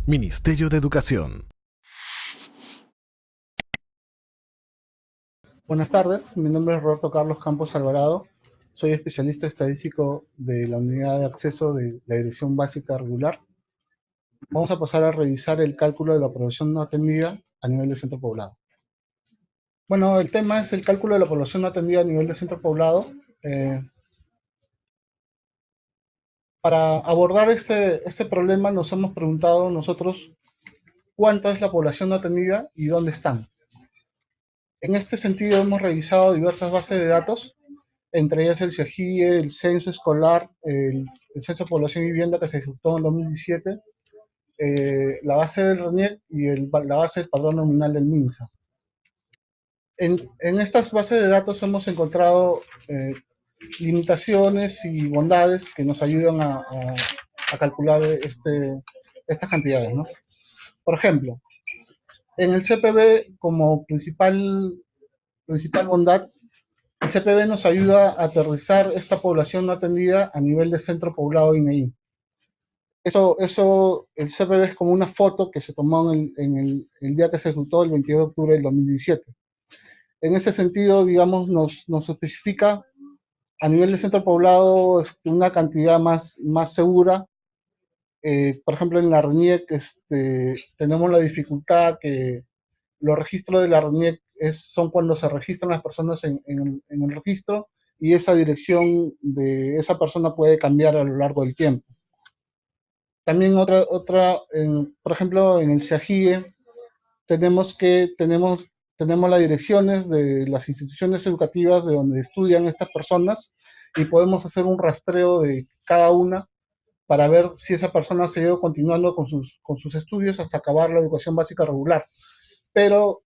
Ministerio de Educación. Buenas tardes, mi nombre es Roberto Carlos Campos Alvarado. Soy especialista estadístico de la unidad de acceso de la Dirección Básica Regular. Vamos a pasar a revisar el cálculo de la población no atendida a nivel de centro poblado. Bueno, el tema es el cálculo de la población no atendida a nivel de centro poblado. Para abordar este problema nos hemos preguntado nosotros cuánta es la población no atendida y dónde están. En este sentido hemos revisado diversas bases de datos, entre ellas el CEGIE, el Censo Escolar, el Censo de Población y Vivienda que se ejecutó en 2017, la base del RENIEC y la base del Padrón Nominal del MINSA. En estas bases de datos hemos encontrado limitaciones y bondades que nos ayudan a calcular estas cantidades, ¿no? Por ejemplo, en el CPB como principal bondad, el CPB nos ayuda a aterrizar esta población no atendida a nivel de centro poblado INEI. El CPB es como una foto que se tomó el día que se ejecutó, el 22 de octubre del 2017. En ese sentido, digamos, nos especifica a nivel de centro poblado una cantidad más segura. Por ejemplo, en la RENIEC tenemos la dificultad que los registros de la RENIEC son cuando se registran las personas en el registro y esa dirección de esa persona puede cambiar a lo largo del tiempo. También por ejemplo, en el CEGIE tenemos las direcciones de las instituciones educativas de donde estudian estas personas y podemos hacer un rastreo de cada una para ver si esa persona ha seguido continuando con sus estudios hasta acabar la educación básica regular. Pero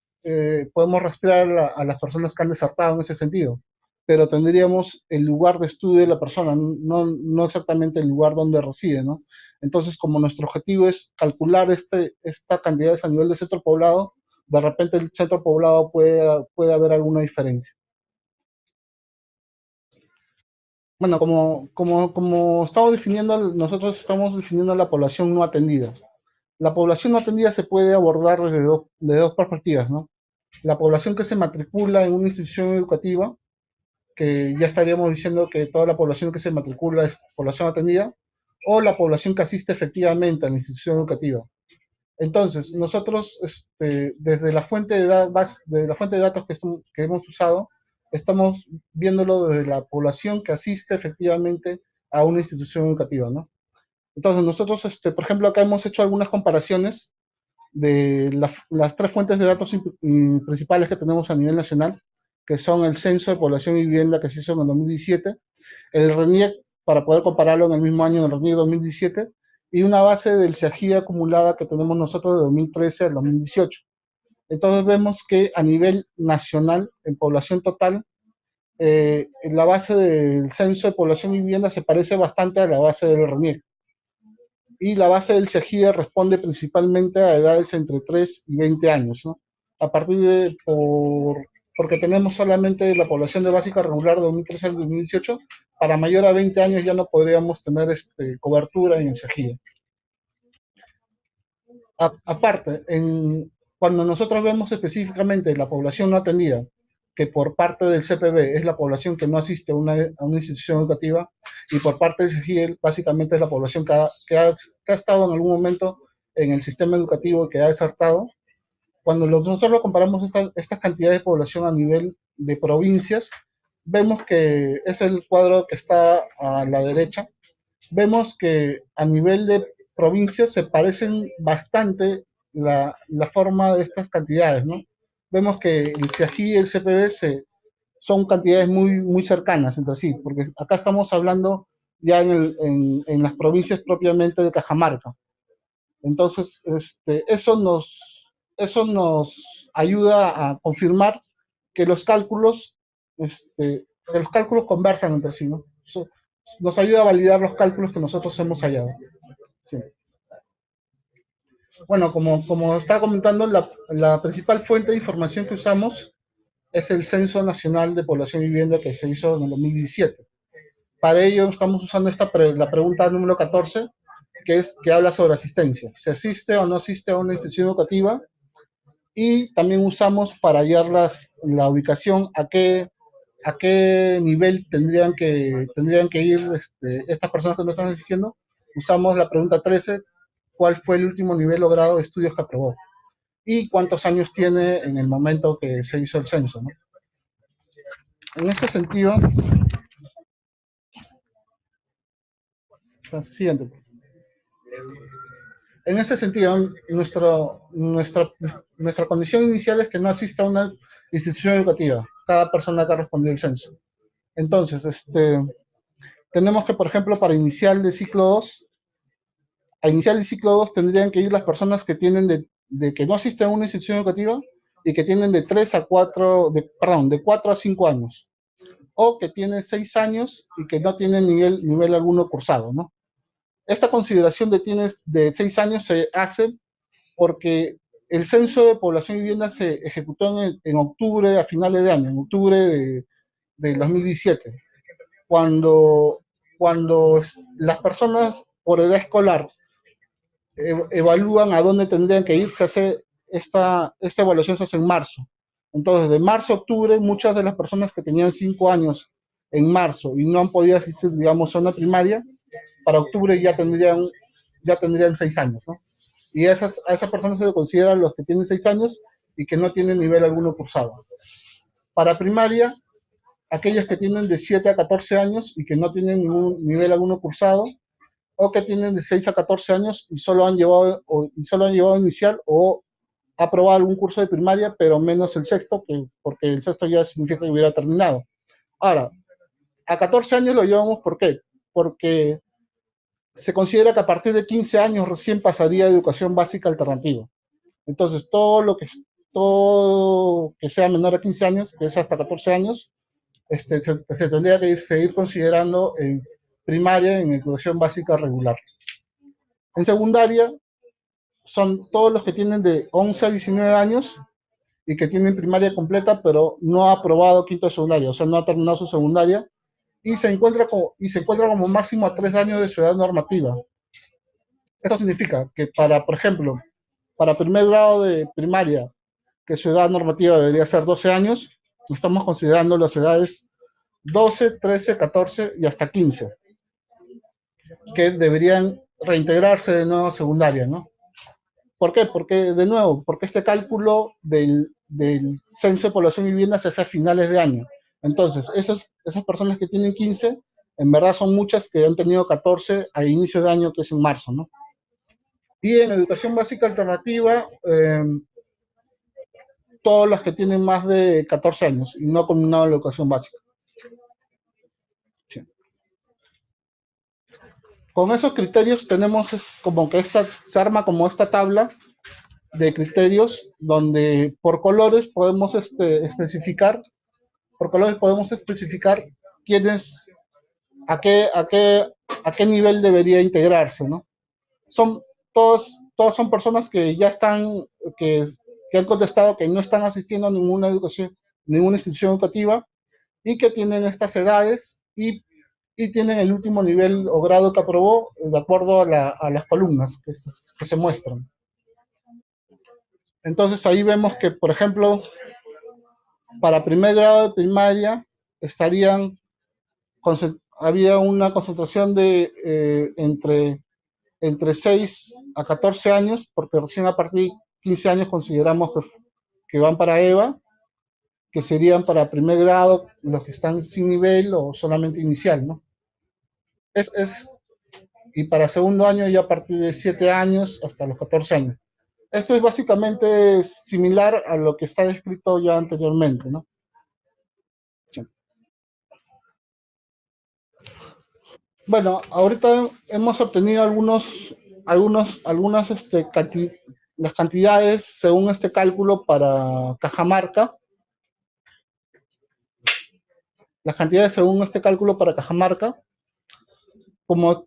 podemos rastrear a las personas que han desertado en ese sentido, pero tendríamos el lugar de estudio de la persona, no exactamente el lugar donde reside, ¿no? Entonces, como nuestro objetivo es calcular esta cantidades a nivel de centro poblado, de repente el centro poblado puede haber alguna diferencia. Bueno, como nosotros estamos definiendo la población no atendida. La población no atendida se puede abordar desde dos perspectivas, ¿no? La población que se matricula en una institución educativa, que ya estaríamos diciendo que toda la población que se matricula es población atendida, o la población que asiste efectivamente a la institución educativa. Entonces, nosotros, desde la fuente de datos que hemos usado, estamos viéndolo desde la población que asiste efectivamente a una institución educativa, ¿no? Entonces, nosotros, por ejemplo, acá hemos hecho algunas comparaciones de las tres fuentes de datos principales que tenemos a nivel nacional, que son el Censo de Población y Vivienda que se hizo en el 2017, el RENIEC, para poder compararlo en el mismo año, en el RENIEC 2017, y una base del CEGIE acumulada que tenemos nosotros de 2013 al 2018. Entonces vemos que a nivel nacional, en población total, la base del Censo de Población y Vivienda se parece bastante a la base del RENIEC. Y la base del CEGIE responde principalmente a edades entre 3 y 20 años, ¿no? A partir porque tenemos solamente la población de básica regular de 2013 al 2018, para mayor a 20 años ya no podríamos tener cobertura en el CEGIE. Aparte, cuando nosotros vemos específicamente la población no atendida, que por parte del CPB es la población que no asiste a una institución educativa, y por parte del CEGIE básicamente es la población que ha estado en algún momento en el sistema educativo y que ha desertado. Cuando nosotros comparamos estas cantidades de población a nivel de provincias, vemos que es el cuadro que está a la derecha. Vemos que a nivel de provincias se parecen bastante la forma de estas cantidades, ¿no? Vemos que el CIAGI y el CPB son cantidades muy cercanas entre sí, porque acá estamos hablando ya en las provincias propiamente de Cajamarca. Entonces, eso nos ayuda a confirmar que que los cálculos conversan entre sí, ¿no? Eso nos ayuda a validar los cálculos que nosotros hemos hallado. Sí. Bueno, como estaba comentando, la principal fuente de información que usamos es el Censo Nacional de Población y Vivienda que se hizo en el 2017. Para ello estamos usando la pregunta número 14, que habla sobre asistencia. ¿Se asiste o no asiste a una institución educativa? Y también usamos para hallar la ubicación a qué nivel tendrían que ir estas personas que no están asistiendo. Usamos la pregunta 13, ¿cuál fue el último nivel logrado de estudios que aprobó? Y cuántos años tiene en el momento que se hizo el censo, ¿no? En este sentido, siguiente. En ese sentido, nuestra condición inicial es que no asista a una institución educativa, cada persona que ha respondido el censo. Entonces, tenemos que, por ejemplo, para iniciar el ciclo 2, a iniciar el ciclo 2 tendrían que ir las personas que tienen de que no asisten a una institución educativa y que tienen de 3 a 4, perdón, de 4 a 5 años, o que tienen 6 años y que no tienen nivel alguno cursado, ¿no? Esta consideración de 6 años se hace porque el censo de población y vivienda se ejecutó en octubre, a finales de año, en octubre de 2017, cuando, cuando las personas por edad escolar evalúan a dónde tendrían que ir, esta evaluación se hace en marzo. Entonces, de marzo a octubre, muchas de las personas que tenían 5 años en marzo y no han podido asistir, digamos, a una primaria, para octubre ya tendrían 6 años, ¿no? Y a esas personas se le consideran los que tienen 6 años y que no tienen nivel alguno cursado. Para primaria, aquellos que tienen de 7 a 14 años y que no tienen ningún nivel alguno cursado, o que tienen de 6 a 14 años y solo han llevado inicial o aprobado algún curso de primaria, pero menos el sexto, porque el sexto ya significa que hubiera terminado. Ahora, a 14 años lo llevamos, ¿por qué? Porque se considera que a partir de 15 años recién pasaría a educación básica alternativa. Entonces, todo que sea menor a 15 años, que es hasta 14 años, se tendría que seguir considerando en primaria en educación básica regular. En secundaria, son todos los que tienen de 11 a 19 años y que tienen primaria completa, pero no ha aprobado quinto de secundaria, o sea, no ha terminado su secundaria, se encuentra como máximo a 3 años de su edad normativa. Esto significa que por ejemplo, para primer grado de primaria, que su edad normativa debería ser 12 años, estamos considerando las edades 12, 13, 14 y hasta 15, que deberían reintegrarse de nuevo a secundaria, ¿no? ¿Por qué? Porque este cálculo del censo de población y vivienda se hace a finales de año. Entonces, esas personas que tienen 15, en verdad son muchas que han tenido 14 a inicio de año, que es en marzo, ¿no? Y en educación básica alternativa, todos los que tienen más de 14 años y no ha combinado la educación básica. Sí. Con esos criterios tenemos como que se arma como esta tabla de criterios donde por colores podemos especificar quiénes, a qué nivel debería integrarse, ¿no? Son, todos son personas que ya que han contestado que no están asistiendo a ninguna institución educativa y que tienen estas edades y tienen el último nivel o grado que aprobó de acuerdo a las columnas que se muestran. Entonces ahí vemos que, por ejemplo, para primer grado de primaria había una concentración de entre 6 a 14 años, porque recién a partir de 15 años consideramos que van para EVA, que serían para primer grado los que están sin nivel o solamente inicial, ¿no? Y para segundo año ya a partir de 7 años hasta los 14 años. Esto es básicamente similar a lo que está descrito ya anteriormente, ¿no? Sí. Bueno, ahorita hemos obtenido las cantidades según este cálculo para Cajamarca. Las cantidades según este cálculo para Cajamarca. Como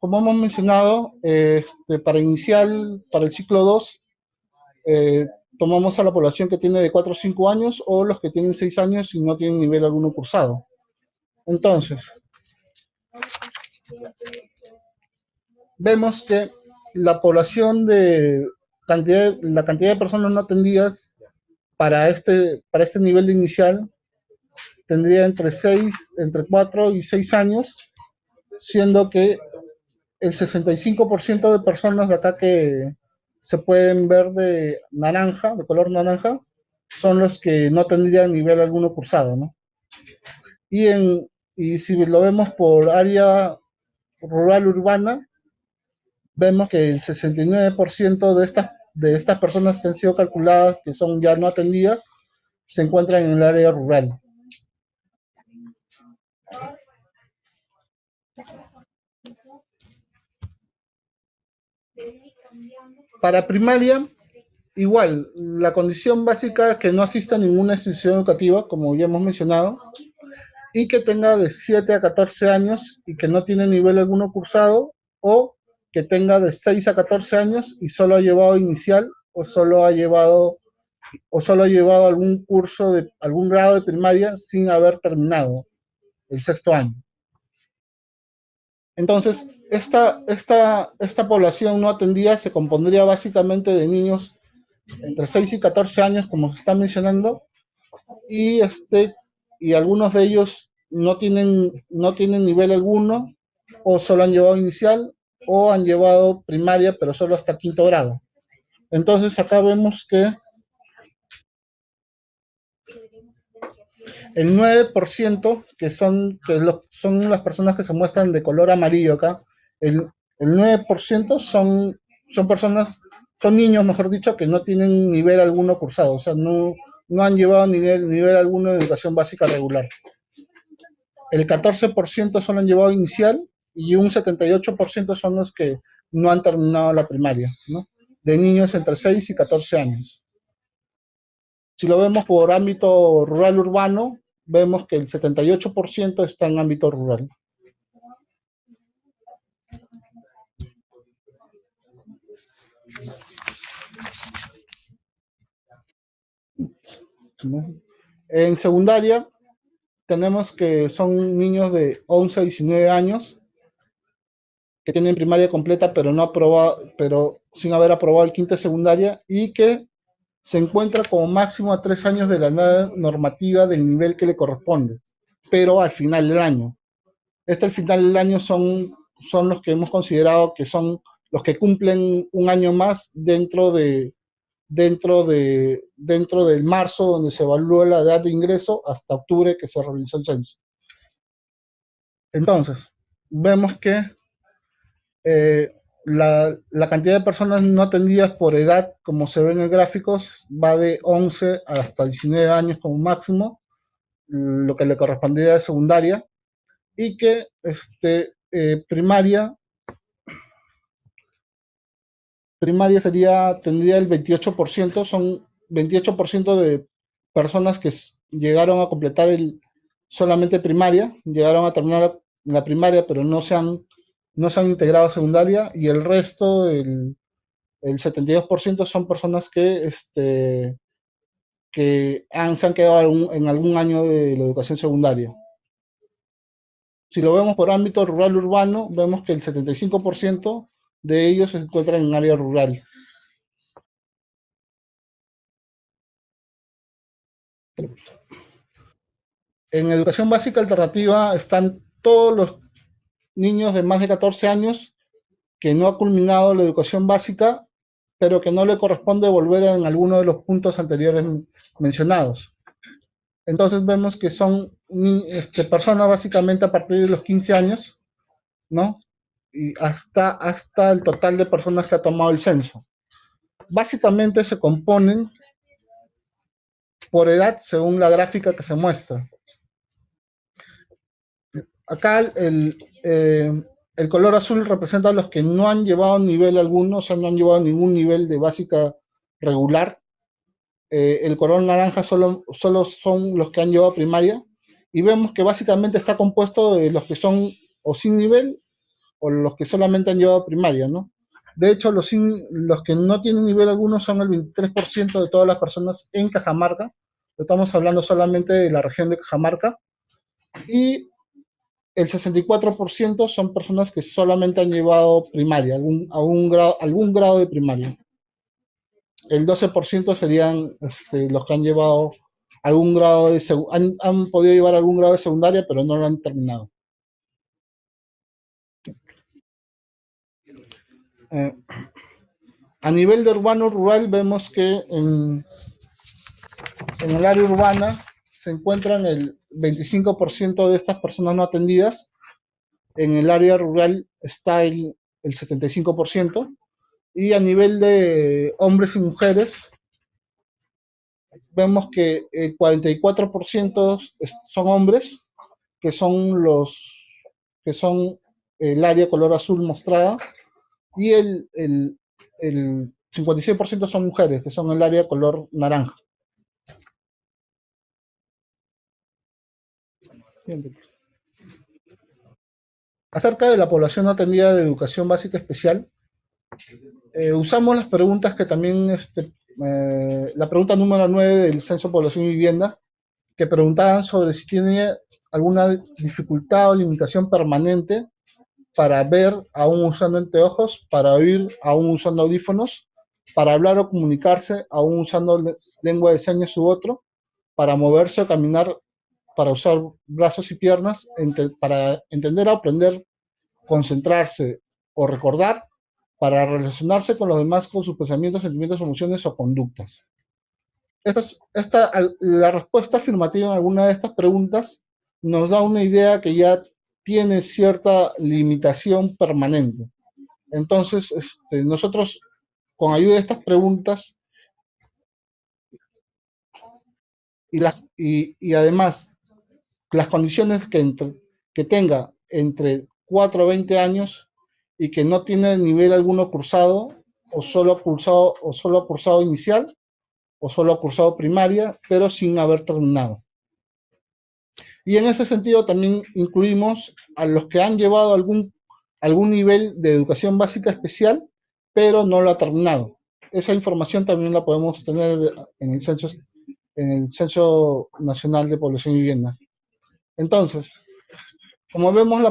hemos mencionado, para el ciclo 2, tomamos a la población que tiene de 4 o 5 años o los que tienen 6 años y no tienen nivel alguno cursado. Entonces, vemos que la población la cantidad de personas no atendidas para este nivel inicial tendría entre 4 y 6 años, siendo que el 65% de personas de acá que se pueden ver de naranja, de color naranja, son los que no tendrían nivel alguno cursado, ¿no? Y, y si lo vemos por área rural urbana, vemos que el 69% de estas personas que han sido calculadas, que son ya no atendidas, se encuentran en el área rural. Para primaria, igual, la condición básica es que no asista a ninguna institución educativa, como ya hemos mencionado, y que tenga de 7 a 14 años y que no tiene nivel alguno cursado, o que tenga de 6 a 14 años y solo ha llevado inicial o solo ha llevado algún curso de algún grado de primaria sin haber terminado el sexto año. Entonces, esta población no atendida se compondría básicamente de niños entre 6 y 14 años, como se está mencionando, y, y algunos de ellos no tienen nivel alguno, o solo han llevado inicial, o han llevado primaria, pero solo hasta quinto grado. Entonces, acá vemos que el 9%, son las personas que se muestran de color amarillo acá, el 9% son niños, mejor dicho, que no tienen nivel alguno cursado, o sea, no han llevado nivel alguno de educación básica regular. El 14% solo han llevado inicial y un 78% son los que no han terminado la primaria, ¿no? De niños entre 6 y 14 años. Si lo vemos por ámbito rural urbano, vemos que el 78% está en ámbito rural. En secundaria, tenemos que son niños de 11 a 19 años que tienen primaria completa, pero sin haber aprobado el quinto de secundaria, y que se encuentra como máximo a 3 años de la edad normativa del nivel que le corresponde, pero al final del año. Al final del año son los que hemos considerado que son los que cumplen un año más dentro del marzo, donde se evalúa la edad de ingreso, hasta octubre, que se realizó el censo. Entonces, vemos que la cantidad de personas no atendidas por edad, como se ve en el gráfico, va de 11 hasta 19 años como máximo, lo que le correspondería de secundaria, y que primaria tendría el 28%, son 28% de personas que llegaron a completar solamente primaria, llegaron a terminar la primaria, pero no se han integrado a secundaria, y el resto, el 72%, son personas que, se han quedado en algún año de la educación secundaria. Si lo vemos por ámbito rural urbano, vemos que el 75% de ellos se encuentran en área rural. En educación básica alternativa están todos los niños de más de 14 años que no ha culminado la educación básica, pero que no le corresponde volver en alguno de los puntos anteriores mencionados. Entonces vemos que son personas básicamente a partir de los 15 años, ¿no? Y hasta el total de personas que ha tomado el censo. Básicamente se componen por edad según la gráfica que se muestra. Acá el color azul representa a los que no han llevado nivel alguno, o sea, no han llevado ningún nivel de básica regular. El color naranja solo son los que han llevado primaria, y vemos que básicamente está compuesto de los que son o sin nivel o los que solamente han llevado primaria, ¿no? De hecho, los que no tienen nivel alguno son el 23% de todas las personas en Cajamarca. Estamos hablando solamente de la región de Cajamarca. Y el 64% son personas que solamente han llevado primaria, algún grado de primaria. El 12% serían los que han llevado algún grado de han podido llevar algún grado de secundaria, pero no lo han terminado. A nivel de urbano-rural vemos que en el área urbana se encuentran el 25% de estas personas no atendidas. En el área rural está el 75%. Y a nivel de hombres y mujeres, vemos que el 44% son hombres, que son el área color azul mostrada, y el 56% son mujeres, que son el área color naranja. Acerca de la población no atendida de educación básica especial, usamos las preguntas que también, la pregunta número 9 del Censo de Población y Vivienda, que preguntaban sobre si tiene alguna dificultad o limitación permanente para ver aún usando anteojos, para oír aún usando audífonos, para hablar o comunicarse aún usando lengua de señas u otro, para moverse o caminar, para usar brazos y piernas, para entender o aprender, concentrarse o recordar, para relacionarse con los demás con sus pensamientos, sentimientos, emociones o conductas. La respuesta afirmativa en alguna de estas preguntas nos da una idea que ya tiene cierta limitación permanente. Entonces, nosotros, con ayuda de estas preguntas, y además las condiciones que tenga entre 4 a 20 años y que no tiene nivel alguno cursado, o solo ha cursado inicial, o solo ha cursado primaria, pero sin haber terminado. Y en ese sentido también incluimos a los que han llevado algún nivel de educación básica especial, pero no lo ha terminado. Esa información también la podemos tener en el Censo Nacional de Población y Vivienda. Entonces, como vemos,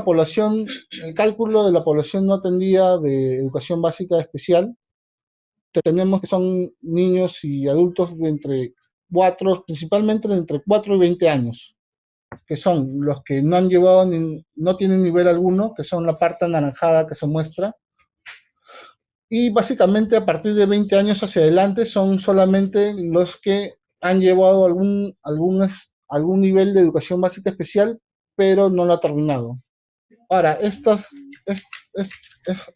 el cálculo de la población no atendida de educación básica especial, tenemos que son niños y adultos principalmente entre 4 y 20 años, que son los que no han llevado, no tienen nivel alguno, que son la parte anaranjada que se muestra. Y básicamente a partir de 20 años hacia adelante son solamente los que han llevado algún nivel de educación básica especial, pero no lo ha terminado. Ahora, es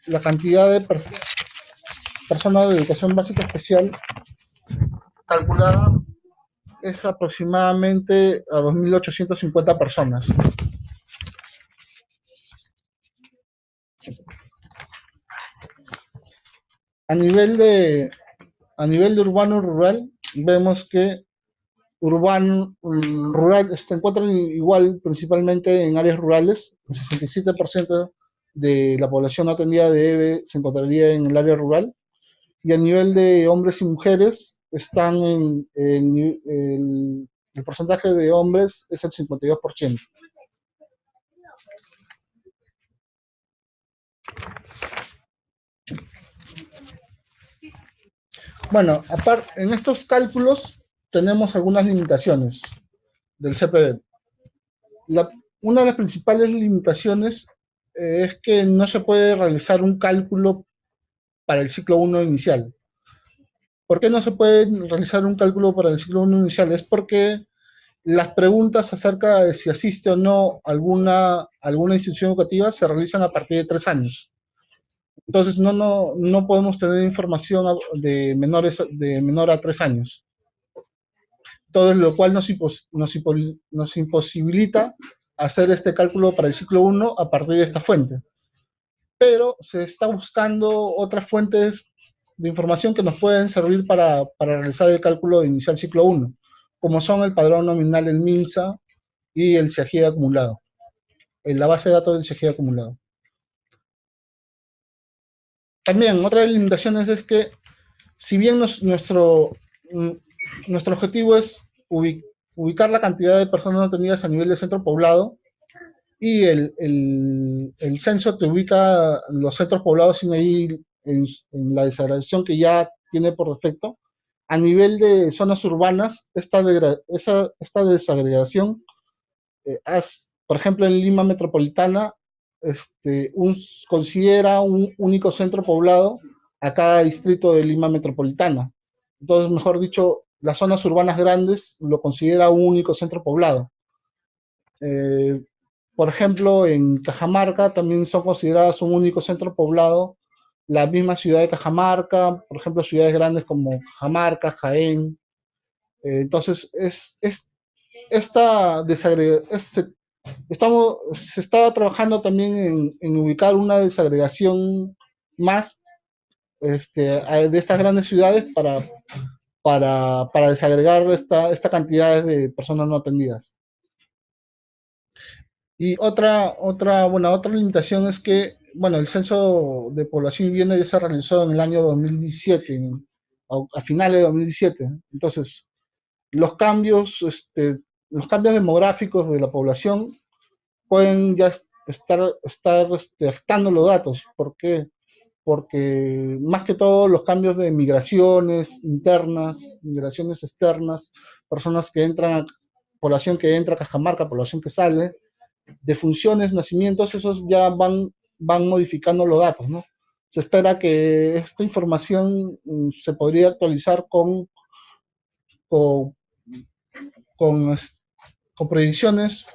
la cantidad de personas de educación básica especial calculada es aproximadamente a 2.850 personas. A nivel de urbano-rural, vemos que rural se encuentran igual principalmente en áreas rurales. El 67% de la población atendida de EBE se encontraría en el área rural. Y a nivel de hombres y mujeres, están el porcentaje de hombres es el 52%. Bueno, aparte, en estos cálculos tenemos algunas limitaciones del CPB. Una de las principales limitaciones es que no se puede realizar un cálculo para el ciclo 1 inicial. ¿Por qué no se puede realizar un cálculo para el ciclo 1 inicial? Es porque las preguntas acerca de si asiste o no alguna institución educativa se realizan a partir de 3 años. Entonces no podemos tener información de menor a 3 años. Todo lo cual nos imposibilita hacer este cálculo para el ciclo 1 a partir de esta fuente. Pero se está buscando otras fuentes de información que nos pueden servir para realizar el cálculo de inicial ciclo 1, como son el padrón nominal del MINSA y el CEGIE acumulado, en la base de datos del CEGIE acumulado. También, otra de las limitaciones es que, si bien nuestro objetivo es ubicar la cantidad de personas no atendidas a nivel de centro poblado, y el censo te ubica los centros poblados sin ir en la desagregación que ya tiene por defecto. A nivel de zonas urbanas, esta desagregación, por ejemplo, en Lima Metropolitana, considera un único centro poblado a cada distrito de Lima Metropolitana. Entonces, mejor dicho, las zonas urbanas grandes lo considera un único centro poblado. Eh, por ejemplo, en Cajamarca también son consideradas un único centro poblado la misma ciudad de Cajamarca, por ejemplo, ciudades grandes como Cajamarca, Jaén. Entonces, esta desagregación, se estaba trabajando también en ubicar una desagregación más de estas grandes ciudades para desagregar esta cantidad de personas no atendidas. Y otra limitación es que, bueno, el censo de población y vivienda ya se realizó en el año 2017, a finales de 2017. Entonces, los cambios, los cambios demográficos de la población pueden ya estar afectando los datos. ¿Por qué? Porque más que todo los cambios de migraciones internas, migraciones externas, personas que entran, población que entra a Cajamarca, población que sale, defunciones, nacimientos, esos ya van modificando los datos, ¿no? Se espera que esta información se podría actualizar con, con, con predicciones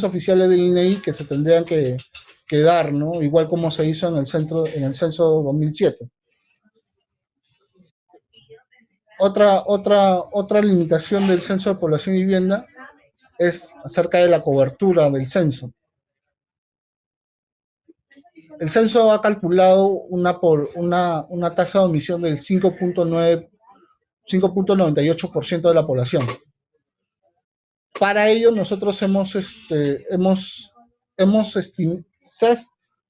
oficiales del INEI que se tendrían que dar, ¿no? Igual como se hizo en el censo 2007. Otra limitación del censo de población y vivienda es acerca de la cobertura del censo. El censo ha calculado una tasa de omisión del 5.98% de la población. Para ello, nosotros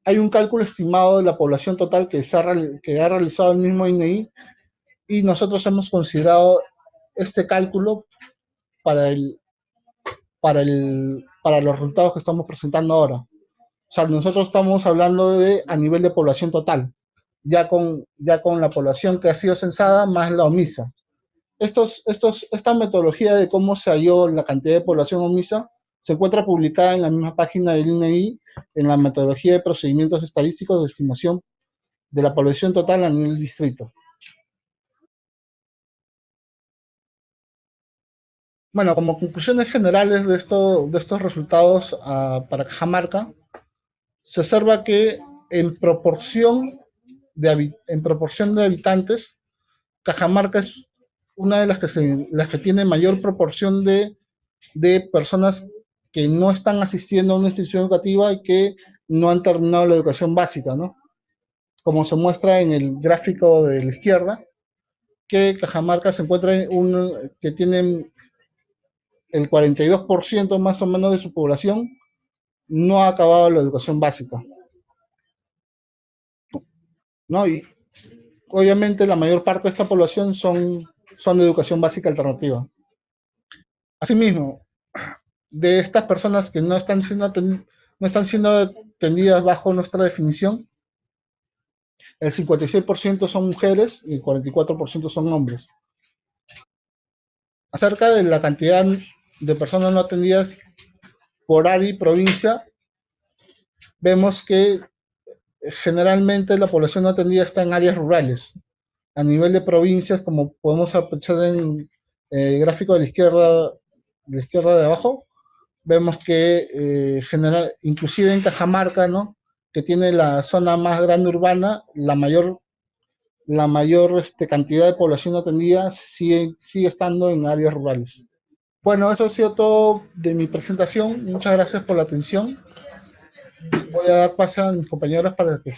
hay un cálculo estimado de la población total que ha realizado el mismo INEI y nosotros hemos considerado este cálculo para, el, para los resultados que estamos presentando ahora. O sea, nosotros estamos hablando a nivel de población total, ya con la población que ha sido censada más la omisa. Esta metodología de cómo se halló la cantidad de población omisa se encuentra publicada en la misma página del INEI en la metodología de procedimientos estadísticos de estimación de la población total a nivel distrito. Bueno, como conclusiones generales de estos resultados para Cajamarca, se observa que en proporción de habitantes, Cajamarca es una de las que tiene mayor proporción de personas que no están asistiendo a una institución educativa y que no han terminado la educación básica, ¿no? Como se muestra en el gráfico de la izquierda, que Cajamarca se encuentra que tiene el 42% más o menos de su población no ha acabado la educación básica, ¿no? Y obviamente la mayor parte de esta población son de educación básica alternativa. Asimismo, de estas personas que no están siendo atendidas bajo nuestra definición, el 56% son mujeres y el 44% son hombres. Acerca de la cantidad de personas no atendidas por área y provincia, vemos que generalmente la población no atendida está en áreas rurales. A nivel de provincias, como podemos apreciar en el gráfico de la izquierda de abajo, vemos que inclusive en Cajamarca, ¿no? Que tiene la zona más grande urbana, la mayor cantidad de población atendida sigue estando en áreas rurales. Bueno, eso ha sido todo de mi presentación. Muchas gracias por la atención. Voy a dar paso a mis compañeros para que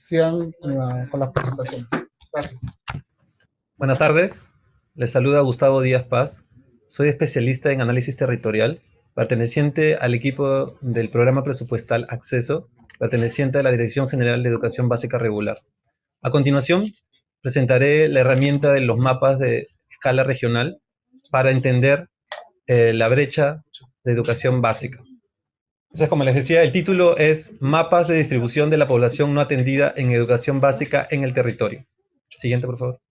sigan con las presentaciones. Gracias. Buenas tardes, les saluda Gustavo Díaz Paz. Soy especialista en análisis territorial, perteneciente al equipo del programa presupuestal Acceso, perteneciente a la Dirección General de Educación Básica Regular. A continuación, presentaré la herramienta de los mapas de escala regional para entender la brecha de educación básica. Entonces, como les decía, el título es Mapas de distribución de la población no atendida en educación básica en el territorio. Siguiente, por favor.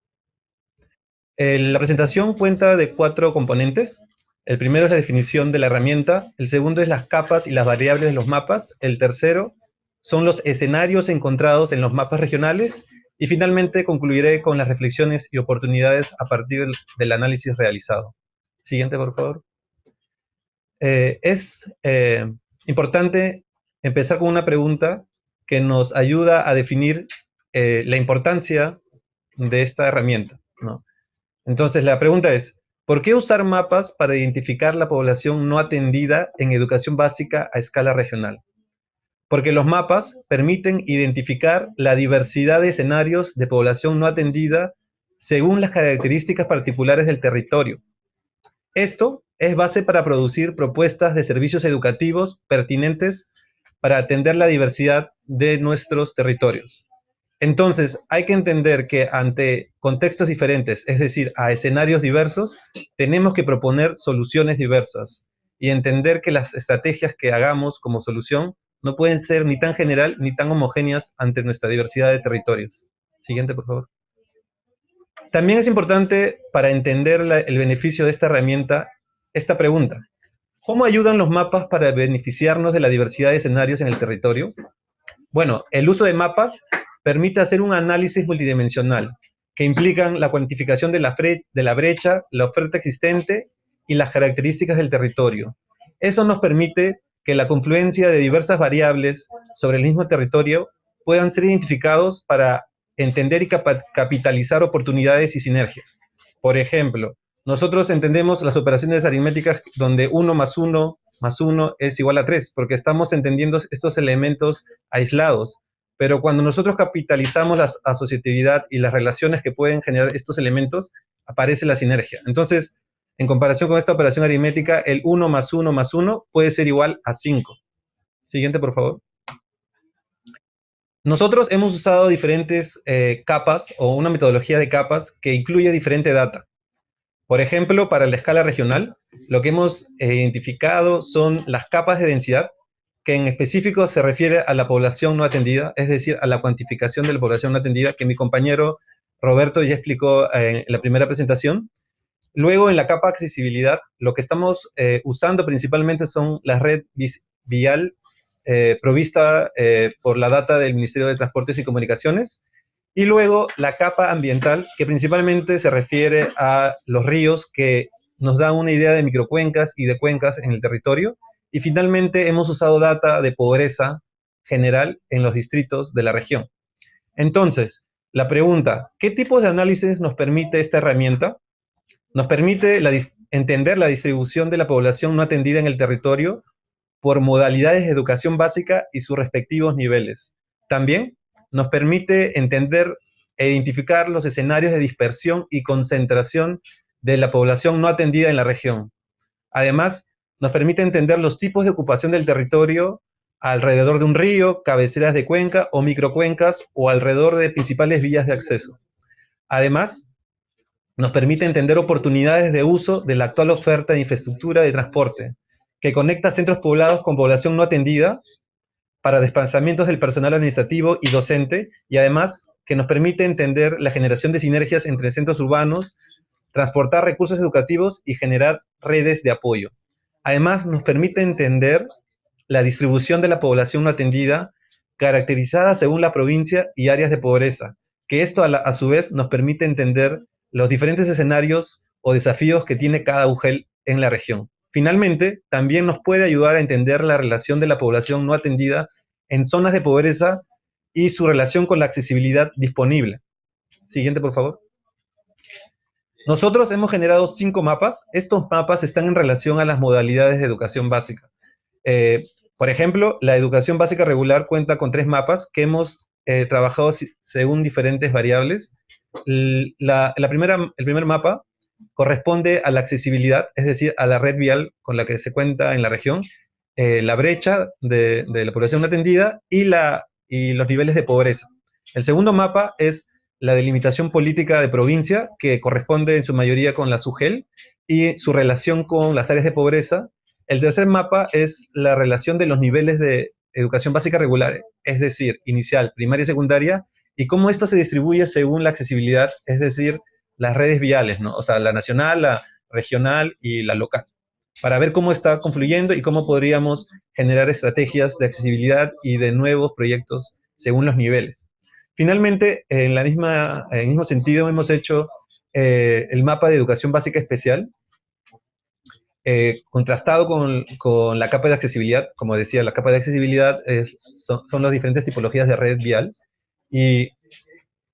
La presentación cuenta de 4 componentes. El primero es la definición de la herramienta, el segundo es las capas y las variables de los mapas, el tercero son los escenarios encontrados en los mapas regionales y finalmente concluiré con las reflexiones y oportunidades a partir del análisis realizado. Siguiente, por favor. Es importante empezar con una pregunta que nos ayuda a definir la importancia de esta herramienta, ¿no? Entonces, la pregunta es, ¿por qué usar mapas para identificar la población no atendida en educación básica a escala regional? Porque los mapas permiten identificar la diversidad de escenarios de población no atendida según las características particulares del territorio. Esto es base para producir propuestas de servicios educativos pertinentes para atender la diversidad de nuestros territorios. Entonces, hay que entender que ante contextos diferentes, es decir, a escenarios diversos, tenemos que proponer soluciones diversas y entender que las estrategias que hagamos como solución no pueden ser ni tan general ni tan homogéneas ante nuestra diversidad de territorios. Siguiente, por favor. También es importante para entender el beneficio de esta herramienta, esta pregunta. ¿Cómo ayudan los mapas para beneficiarnos de la diversidad de escenarios en el territorio? Bueno, el uso de mapas permite hacer un análisis multidimensional que implican la cuantificación de la brecha, la oferta existente y las características del territorio. Eso nos permite que la confluencia de diversas variables sobre el mismo territorio puedan ser identificados para entender y capitalizar oportunidades y sinergias. Por ejemplo, nosotros entendemos las operaciones aritméticas donde 1 más 1 más 1 es igual a 3, porque estamos entendiendo estos elementos aislados. Pero cuando nosotros capitalizamos la asociatividad y las relaciones que pueden generar estos elementos, aparece la sinergia. Entonces, en comparación con esta operación aritmética, el 1 más 1 más 1 puede ser igual a 5. Siguiente, por favor. Nosotros hemos usado diferentes capas o una metodología de capas que incluye diferente data. Por ejemplo, para la escala regional, lo que hemos identificado son las capas de densidad, que en específico se refiere a la población no atendida, es decir, a la cuantificación de la población no atendida, que mi compañero Roberto ya explicó en la primera presentación. Luego, en la capa accesibilidad, lo que estamos usando principalmente son la red vial provista por la data del Ministerio de Transportes y Comunicaciones, y luego la capa ambiental, que principalmente se refiere a los ríos, que nos dan una idea de microcuencas y de cuencas en el territorio. Y finalmente hemos usado data de pobreza general en los distritos de la región. Entonces, la pregunta, ¿qué tipos de análisis nos permite esta herramienta? Nos permite entender la distribución de la población no atendida en el territorio por modalidades de educación básica y sus respectivos niveles. También nos permite entender e identificar los escenarios de dispersión y concentración de la población no atendida en la región. Además, nos permite entender los tipos de ocupación del territorio alrededor de un río, cabeceras de cuenca o microcuencas o alrededor de principales vías de acceso. Además, nos permite entender oportunidades de uso de la actual oferta de infraestructura de transporte, que conecta centros poblados con población no atendida para desplazamientos del personal administrativo y docente, y además que nos permite entender la generación de sinergias entre centros urbanos, transportar recursos educativos y generar redes de apoyo. Además, nos permite entender la distribución de la población no atendida, caracterizada según la provincia y áreas de pobreza, que esto a su vez nos permite entender los diferentes escenarios o desafíos que tiene cada UGEL en la región. Finalmente, también nos puede ayudar a entender la relación de la población no atendida en zonas de pobreza y su relación con la accesibilidad disponible. Siguiente, por favor. Nosotros hemos generado 5 mapas. Estos mapas están en relación a las modalidades de educación básica. Por ejemplo, la educación básica regular cuenta con 3 mapas que hemos trabajado según diferentes variables. El primer mapa corresponde a la accesibilidad, es decir, a la red vial con la que se cuenta en la región, la brecha de la población no atendida y los niveles de pobreza. El segundo mapa es la delimitación política de provincia, que corresponde en su mayoría con la SUGEL, y su relación con las áreas de pobreza. El tercer mapa es la relación de los niveles de educación básica regular, es decir, inicial, primaria y secundaria, y cómo esto se distribuye según la accesibilidad, es decir, las redes viales, ¿no? O sea, la nacional, la regional y la local, para ver cómo está confluyendo y cómo podríamos generar estrategias de accesibilidad y de nuevos proyectos según los niveles. Finalmente, en el mismo sentido, hemos hecho el mapa de educación básica especial, contrastado con la capa de accesibilidad. Como decía, la capa de accesibilidad son las diferentes tipologías de red vial, y,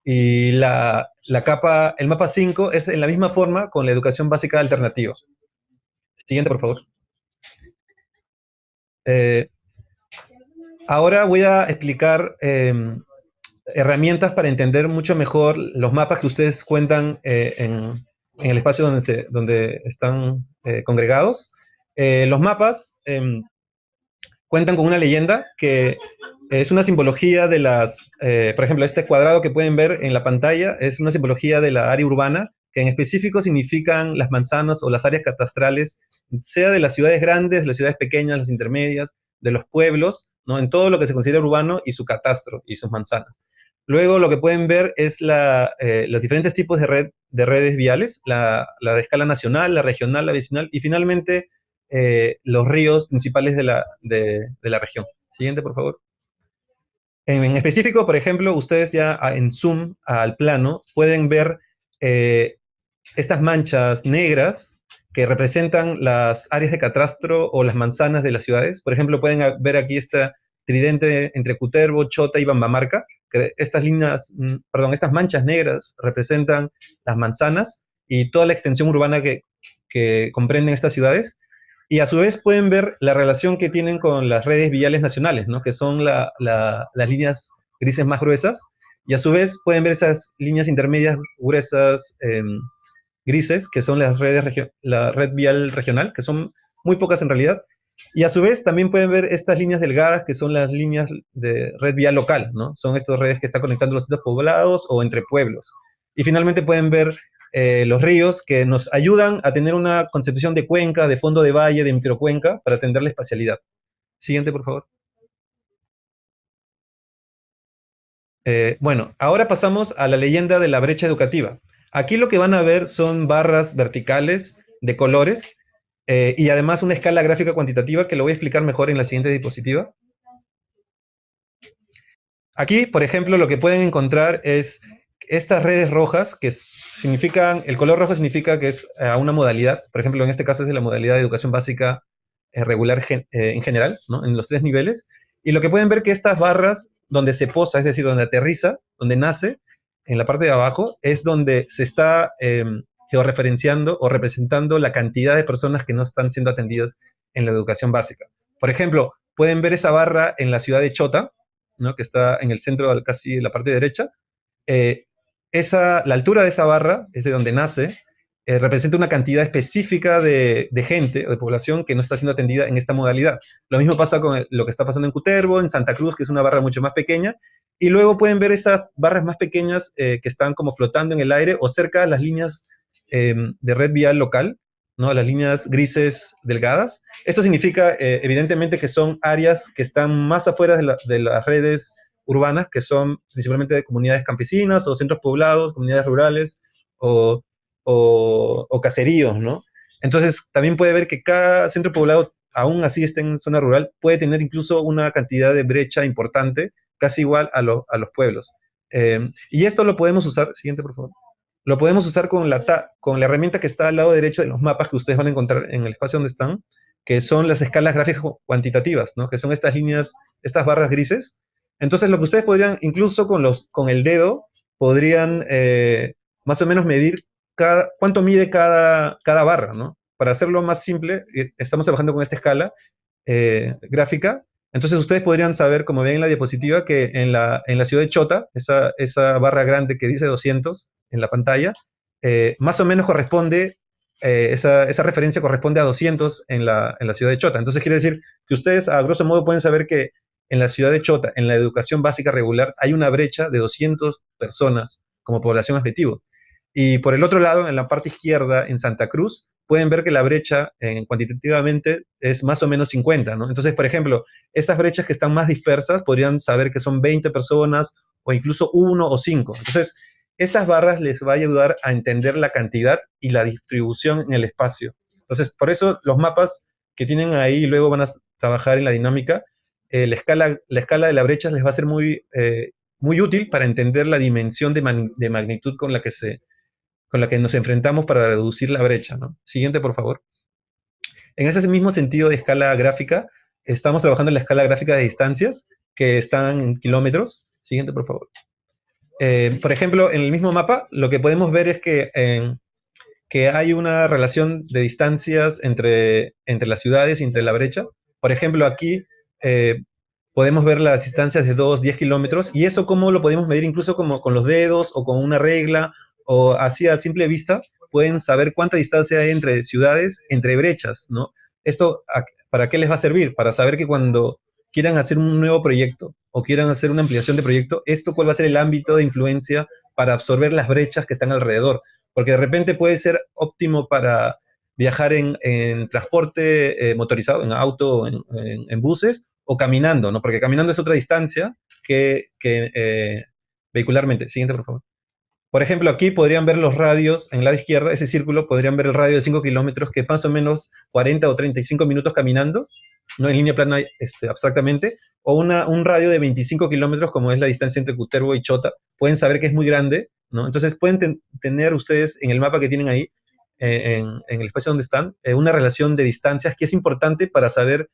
y el mapa 5 es en la misma forma con la educación básica alternativa. Siguiente, por favor. Ahora voy a explicar herramientas para entender mucho mejor los mapas que ustedes cuentan en el espacio donde están congregados. Los mapas cuentan con una leyenda que es una simbología de por ejemplo, este cuadrado que pueden ver en la pantalla es una simbología de la área urbana, que en específico significan las manzanas o las áreas catastrales, sea de las ciudades grandes, las ciudades pequeñas, las intermedias, de los pueblos, ¿no? En todo lo que se considera urbano y su catastro y sus manzanas. Luego lo que pueden ver es los diferentes tipos de redes viales, la de escala nacional, la regional, la vecinal, y finalmente los ríos principales de la región. Siguiente, por favor. En específico, por ejemplo, ustedes ya en zoom al plano pueden ver estas manchas negras que representan las áreas de catastro o las manzanas de las ciudades. Por ejemplo, pueden ver aquí este tridente entre Cutervo, Chota y Bambamarca, que estas manchas negras representan las manzanas y toda la extensión urbana que comprenden estas ciudades. Y a su vez pueden ver la relación que tienen con las redes viales nacionales, ¿no? Que son las líneas grises más gruesas, y a su vez pueden ver esas líneas intermedias gruesas grises, que son la red vial regional, que son muy pocas en realidad, y a su vez también pueden ver estas líneas delgadas, que son las líneas de red vial local, ¿no? Son estas redes que están conectando los centros poblados o entre pueblos. Y finalmente pueden ver los ríos, que nos ayudan a tener una concepción de cuenca, de fondo de valle, de microcuenca, para atender la espacialidad. Siguiente, por favor. Bueno, ahora pasamos a la leyenda de la brecha educativa. Aquí lo que van a ver son barras verticales de colores y además una escala gráfica cuantitativa que lo voy a explicar mejor en la siguiente diapositiva. Aquí, por ejemplo, lo que pueden encontrar es estas redes rojas, que significan, el color rojo significa que es a una modalidad. Por ejemplo, en este caso es de la modalidad de educación básica regular en general, ¿no? En los 3 niveles. Y lo que pueden ver que estas barras donde se posa, es decir, donde aterriza, donde nace, en la parte de abajo, es donde se está georreferenciando o representando la cantidad de personas que no están siendo atendidas en la educación básica. Por ejemplo, pueden ver esa barra en la ciudad de Chota, ¿no? Que está en el centro, casi en la parte derecha. La altura de esa barra, es de donde nace, representa una cantidad específica de gente o de población que no está siendo atendida en esta modalidad. Lo mismo pasa con lo que está pasando en Cutervo, en Santa Cruz, que es una barra mucho más pequeña, y luego pueden ver esas barras más pequeñas que están como flotando en el aire o cerca de las líneas de red vial local, ¿no? Las líneas grises delgadas. Esto significa, evidentemente, que son áreas que están más afuera de las redes urbanas, que son principalmente de comunidades campesinas o centros poblados, comunidades rurales o caseríos, ¿no? Entonces, también puede ver que cada centro poblado, aún así esté en zona rural, puede tener incluso una cantidad de brecha importante, casi igual a los pueblos. Y esto lo podemos usar, siguiente por favor, lo podemos usar con la herramienta que está al lado derecho de los mapas que ustedes van a encontrar en el espacio donde están, que son las escalas gráficas cuantitativas, ¿no? Que son estas líneas, estas barras grises. Entonces, lo que ustedes podrían, incluso con el dedo, podrían más o menos medir cuánto mide cada barra, ¿no? Para hacerlo más simple, estamos trabajando con esta escala gráfica. Entonces, ustedes podrían saber, como ven en la diapositiva, que en la ciudad de Chota, esa barra grande que dice 200 en la pantalla, más o menos corresponde, esa referencia corresponde a 200 en la ciudad de Chota. Entonces, quiere decir que ustedes, a grosso modo, pueden saber que en la ciudad de Chota, en la educación básica regular, hay una brecha de 200 personas como población objetivo. Y por el otro lado, en la parte izquierda, en Santa Cruz, pueden ver que la brecha cuantitativamente es más o menos 50, ¿no? Entonces, por ejemplo, esas brechas que están más dispersas podrían saber que son 20 personas o incluso 1 o 5. Entonces, estas barras les va a ayudar a entender la cantidad y la distribución en el espacio. Entonces, por eso los mapas que tienen ahí luego van a trabajar en la dinámica. La escala de la brecha les va a ser muy útil para entender la dimensión de magnitud con la que nos enfrentamos para reducir la brecha, ¿no? Siguiente, por favor. En ese mismo sentido de escala gráfica, estamos trabajando en la escala gráfica de distancias, que están en kilómetros. Siguiente, por favor. Por ejemplo, en el mismo mapa, lo que podemos ver es que hay una relación de distancias entre las ciudades y entre la brecha. Por ejemplo, aquí podemos ver las distancias de 2, 10 kilómetros, y eso cómo lo podemos medir incluso como con los dedos o con una regla, o así a simple vista, pueden saber cuánta distancia hay entre ciudades, entre brechas, ¿no? Esto, ¿para qué les va a servir? Para saber que cuando quieran hacer un nuevo proyecto o quieran hacer una ampliación de proyecto, esto cuál va a ser el ámbito de influencia para absorber las brechas que están alrededor. Porque de repente puede ser óptimo para viajar en transporte motorizado, en auto, en buses, o caminando, ¿no? Porque caminando es otra distancia que vehicularmente. Siguiente, por favor. Por ejemplo, aquí podrían ver los radios en el lado izquierdo, ese círculo, podrían ver el radio de 5 kilómetros, que es más o menos 40 o 35 minutos caminando, ¿no? En línea plana abstractamente, o un radio de 25 kilómetros, como es la distancia entre Cutervo y Chota. Pueden saber que es muy grande, ¿no? Entonces pueden tener ustedes en el mapa que tienen ahí, en el espacio donde están, una relación de distancias que es importante para saber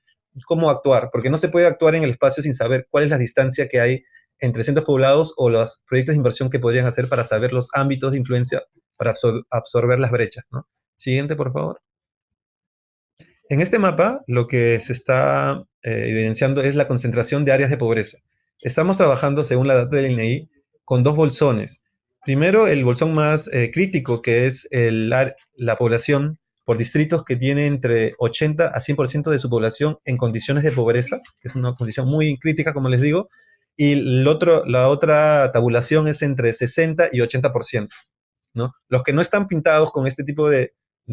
cómo actuar, porque no se puede actuar en el espacio sin saber cuál es la distancia que hay entre centros poblados o los proyectos de inversión que podrían hacer para saber los ámbitos de influencia para absorber las brechas, ¿no? Siguiente, por favor. En este mapa, lo que se está evidenciando es la concentración de áreas de pobreza. Estamos trabajando, según la data del INEI, con dos bolsones. Primero, el bolsón más crítico, que es la población por distritos que tiene entre 80 a 100% de su población en condiciones de pobreza, que es una condición muy crítica, como les digo, y la otra tabulación es entre 60 y 80%, ¿no? Los que no están pintados con este tipo de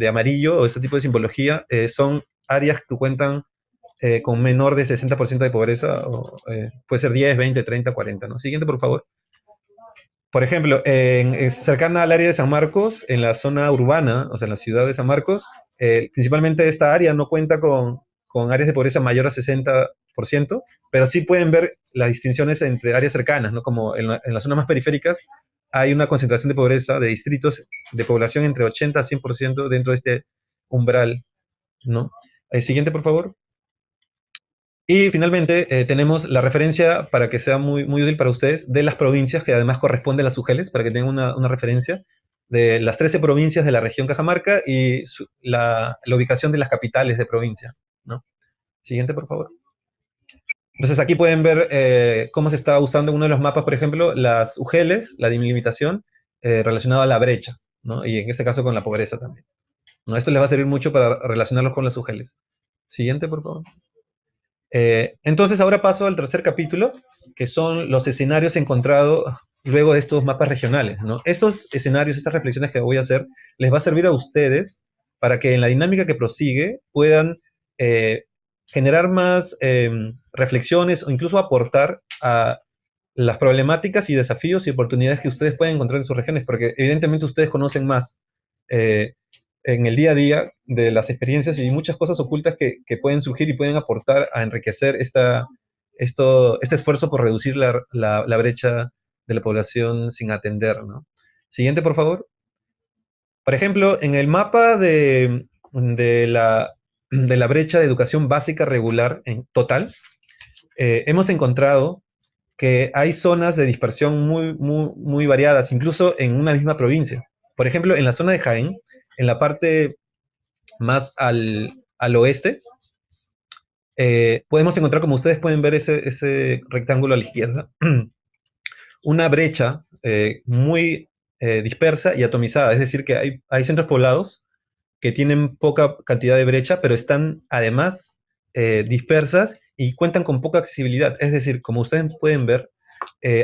amarillo o este tipo de simbología son áreas que cuentan con menor de 60% de pobreza, o, puede ser 10, 20, 30, 40, ¿no? Siguiente, por favor. Por ejemplo, cercana al área de San Marcos, en la zona urbana, o sea, en la ciudad de San Marcos, principalmente esta área no cuenta con áreas de pobreza mayor a 60%, pero sí pueden ver las distinciones entre áreas cercanas, ¿no? Como en las zonas más periféricas hay una concentración de pobreza de distritos de población entre 80 a 100% dentro de este umbral, ¿no? Siguiente, por favor. Y finalmente tenemos la referencia, para que sea muy, muy útil para ustedes, de las provincias que además corresponden a las UGELES, para que tengan una referencia de las 13 provincias de la región Cajamarca y la ubicación de las capitales de provincia, ¿no? Siguiente, por favor. Entonces aquí pueden ver cómo se está usando en uno de los mapas, por ejemplo, las UGELES, la delimitación relacionada a la brecha, ¿no? Y en este caso con la pobreza también, ¿no? Esto les va a servir mucho para relacionarlos con las UGELES. Siguiente, por favor. Entonces ahora paso al tercer capítulo, que son los escenarios encontrados luego de estos mapas regionales, ¿no? Estos escenarios, estas reflexiones que voy a hacer, les va a servir a ustedes para que en la dinámica que prosigue puedan generar más reflexiones o incluso aportar a las problemáticas y desafíos y oportunidades que ustedes pueden encontrar en sus regiones, porque evidentemente ustedes conocen más en el día a día de las experiencias y muchas cosas ocultas que pueden surgir y pueden aportar a enriquecer este esfuerzo por reducir la brecha de la población sin atender, ¿no? Siguiente, por favor. Por ejemplo, en el mapa de la brecha de educación básica regular en total, hemos encontrado que hay zonas de dispersión muy, muy, muy variadas, incluso en una misma provincia. Por ejemplo, en la zona de Jaén, en la parte más al oeste, podemos encontrar, como ustedes pueden ver ese rectángulo a la izquierda, una brecha muy dispersa y atomizada. Es decir, que hay centros poblados que tienen poca cantidad de brecha, pero están además dispersas y cuentan con poca accesibilidad. Es decir, como ustedes pueden ver,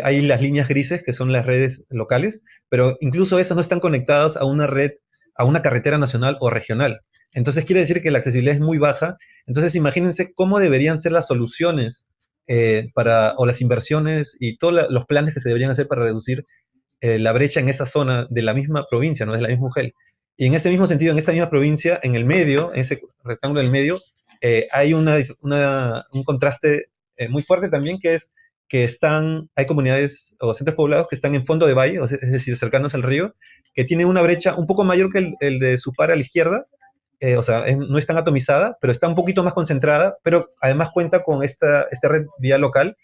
hay las líneas grises, que son las redes locales, pero incluso esas no están conectadas a una red, a una carretera nacional o regional. Entonces quiere decir que la accesibilidad es muy baja. Entonces imagínense cómo deberían ser las soluciones o las inversiones y todos los planes que se deberían hacer para reducir la brecha en esa zona de la misma provincia, ¿no? De la misma UGEL. Y en ese mismo sentido, en esta misma provincia, en el medio, en ese rectángulo del medio, hay un contraste muy fuerte también, que es que hay comunidades o centros poblados que están en fondo de valle, es decir, cercanos al río, que tienen una brecha un poco mayor que el de su par a la izquierda, o sea, no es tan atomizada, pero está un poquito más concentrada, pero además cuenta con esta red vial local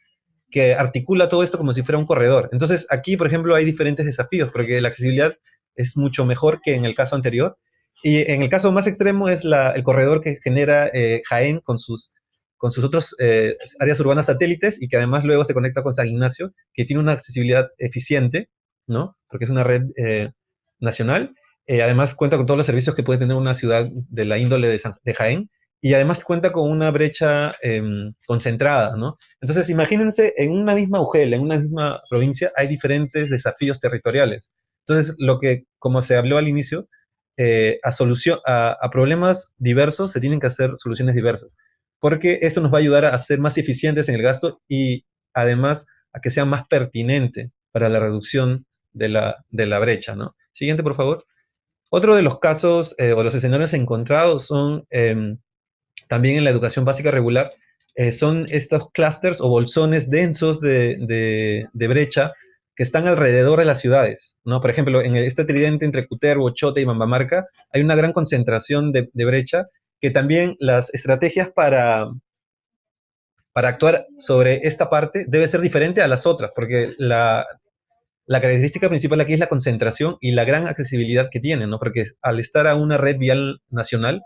que articula todo esto como si fuera un corredor. Entonces, aquí, por ejemplo, hay diferentes desafíos, porque la accesibilidad es mucho mejor que en el caso anterior. Y en el caso más extremo es el corredor que genera Jaén con sus otras áreas urbanas satélites, y que además luego se conecta con San Ignacio, que tiene una accesibilidad eficiente, ¿no? Porque es una red nacional. Además cuenta con todos los servicios que puede tener una ciudad de la índole de Jaén, y además cuenta con una brecha concentrada, ¿no? Entonces, imagínense, en una misma UGEL, en una misma provincia, hay diferentes desafíos territoriales. Entonces, como se habló al inicio, a problemas diversos se tienen que hacer soluciones diversas, porque esto nos va a ayudar a ser más eficientes en el gasto y además a que sea más pertinente para la reducción de la brecha, ¿no? Siguiente, por favor. Otro de los casos o los escenarios encontrados son también en la educación básica regular, son estos clústeres o bolsones densos de brecha que están alrededor de las ciudades, ¿no? Por ejemplo, en este tridente entre Cutervo, Chota y Bambamarca hay una gran concentración de brecha, que también las estrategias para actuar sobre esta parte debe ser diferente a las otras, porque la característica principal aquí es la concentración y la gran accesibilidad que tiene, ¿no? Porque al estar a una red vial nacional,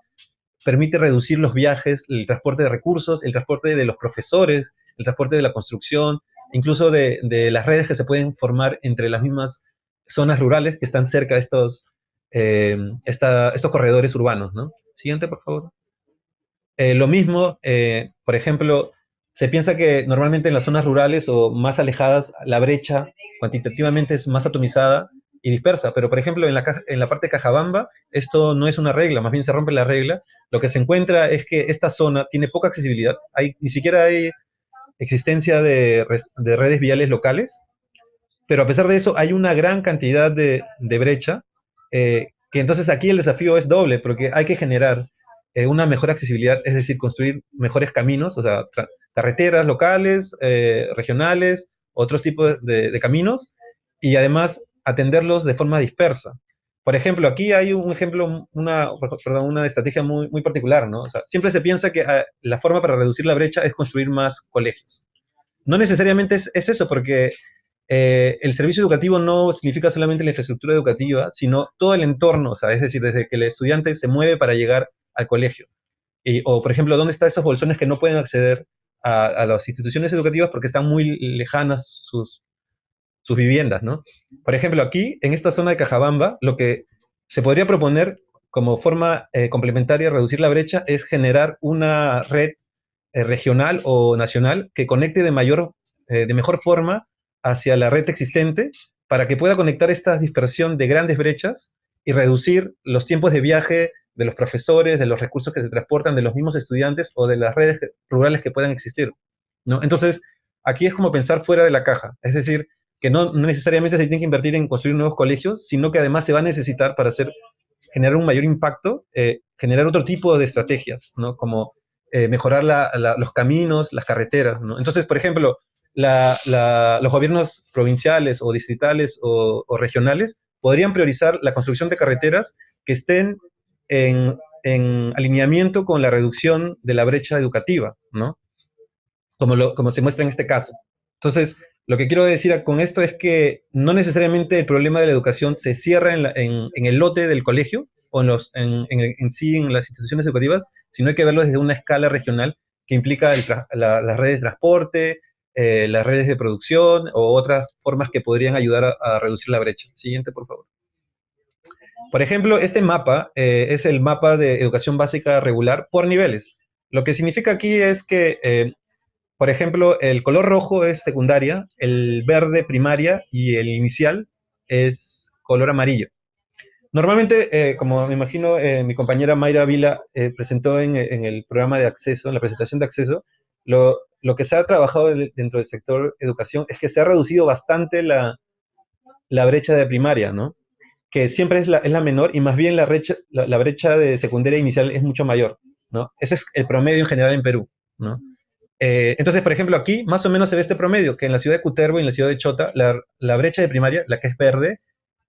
permite reducir los viajes, el transporte de recursos, el transporte de los profesores, el transporte de la construcción, incluso de las redes que se pueden formar entre las mismas zonas rurales que están cerca de estos corredores urbanos, ¿no? Siguiente, por favor. Lo mismo, por ejemplo, se piensa que normalmente en las zonas rurales o más alejadas la brecha cuantitativamente es más atomizada y dispersa, pero por ejemplo en la parte de Cajabamba esto no es una regla, más bien se rompe la regla. Lo que se encuentra es que esta zona tiene poca accesibilidad, ni siquiera hay existencia de redes viales locales, pero a pesar de eso hay una gran cantidad de brecha, que entonces aquí el desafío es doble, porque hay que generar una mejor accesibilidad, es decir, construir mejores caminos, o sea, carreteras locales, regionales, otros tipos de caminos, y además atenderlos de forma dispersa. Por ejemplo, aquí hay un ejemplo, una estrategia muy, muy particular, ¿no? O sea, siempre se piensa que la forma para reducir la brecha es construir más colegios. No necesariamente es eso, porque el servicio educativo no significa solamente la infraestructura educativa, sino todo el entorno, o sea, es decir, desde que el estudiante se mueve para llegar al colegio. O, por ejemplo, ¿dónde están esos bolsones que no pueden acceder a las instituciones educativas porque están muy lejanas sus viviendas, ¿no? Por ejemplo, aquí, en esta zona de Cajabamba, lo que se podría proponer como forma complementaria a reducir la brecha es generar una red regional o nacional que conecte de mejor forma hacia la red existente, para que pueda conectar esta dispersión de grandes brechas y reducir los tiempos de viaje de los profesores, de los recursos que se transportan, de los mismos estudiantes o de las redes rurales que puedan existir, ¿no? Entonces, aquí es como pensar fuera de la caja, es decir, que no necesariamente se tiene que invertir en construir nuevos colegios, sino que además se va a necesitar para generar un mayor impacto, generar otro tipo de estrategias, ¿no? Como mejorar los caminos, las carreteras, ¿no? Entonces, por ejemplo, los gobiernos provinciales o distritales o regionales podrían priorizar la construcción de carreteras que estén en alineamiento con la reducción de la brecha educativa, ¿no? Como se muestra en este caso. Entonces, lo que quiero decir con esto es que no necesariamente el problema de la educación se cierra en el lote del colegio o en las instituciones educativas, sino hay que verlo desde una escala regional que implica las redes de transporte, las redes de producción o otras formas que podrían ayudar a reducir la brecha. Siguiente, por favor. Por ejemplo, este mapa es el mapa de educación básica regular por niveles. Lo que significa aquí es que por ejemplo, el color rojo es secundaria, el verde primaria y el inicial es color amarillo. Normalmente, como me imagino, mi compañera Mayra Vila presentó en el programa de acceso, en la presentación de acceso, lo que se ha trabajado dentro del sector educación es que se ha reducido bastante la brecha de primaria, ¿no? Que siempre es la menor y más bien la brecha de secundaria inicial es mucho mayor, ¿no? Ese es el promedio en general en Perú, ¿no? Entonces, por ejemplo, aquí más o menos se ve este promedio, que en la ciudad de Cutervo y en la ciudad de Chota, la brecha de primaria, la que es verde,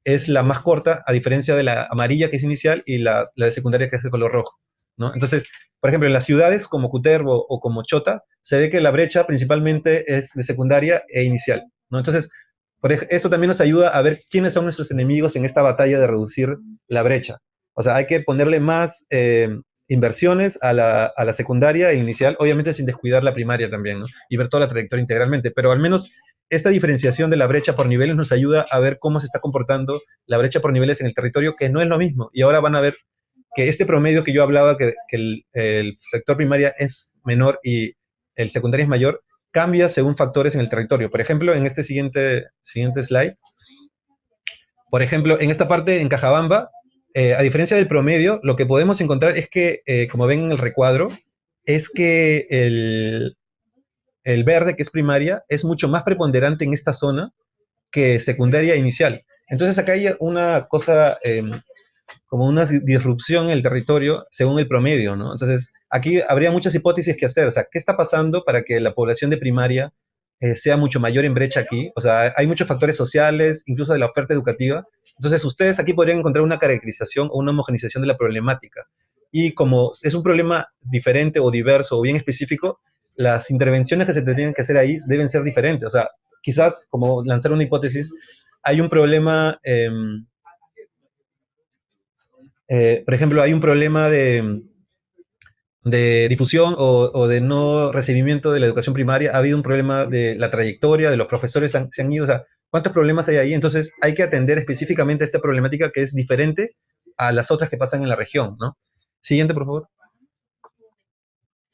es la más corta, a diferencia de la amarilla, que es inicial, y la de secundaria, que es de color rojo, ¿no? Entonces, por ejemplo, en las ciudades como Cutervo o como Chota, se ve que la brecha principalmente es de secundaria e inicial, ¿no? Entonces, eso también nos ayuda a ver quiénes son nuestros enemigos en esta batalla de reducir la brecha. O sea, hay que ponerle más inversiones a la secundaria e inicial, obviamente sin descuidar la primaria también, ¿no? Y ver toda la trayectoria integralmente, pero al menos esta diferenciación de la brecha por niveles nos ayuda a ver cómo se está comportando la brecha por niveles en el territorio, que no es lo mismo. Y ahora van a ver que este promedio que yo hablaba, que el sector primaria es menor y el secundario es mayor, cambia según factores en el territorio. Por ejemplo, en este siguiente slide, por ejemplo, en esta parte, en Cajabamba, a diferencia del promedio, lo que podemos encontrar es que, como ven en el recuadro, es que el verde, que es primaria, es mucho más preponderante en esta zona que secundaria e inicial. Entonces acá hay una cosa, como una disrupción en el territorio según el promedio, ¿no? Entonces aquí habría muchas hipótesis que hacer. O sea, ¿qué está pasando para que la población de primaria sea mucho mayor en brecha aquí? O sea, hay muchos factores sociales, incluso de la oferta educativa. Entonces ustedes aquí podrían encontrar una caracterización o una homogenización de la problemática. Y como es un problema diferente o diverso o bien específico, las intervenciones que se tienen que hacer ahí deben ser diferentes. O sea, quizás, como lanzar una hipótesis, hay un problema, por ejemplo, hay un problema de difusión o de no recibimiento de la educación primaria, ha habido un problema de la trayectoria, de los profesores se han ido, o sea, ¿cuántos problemas hay ahí? Entonces hay que atender específicamente a esta problemática que es diferente a las otras que pasan en la región, ¿no? Siguiente, por favor.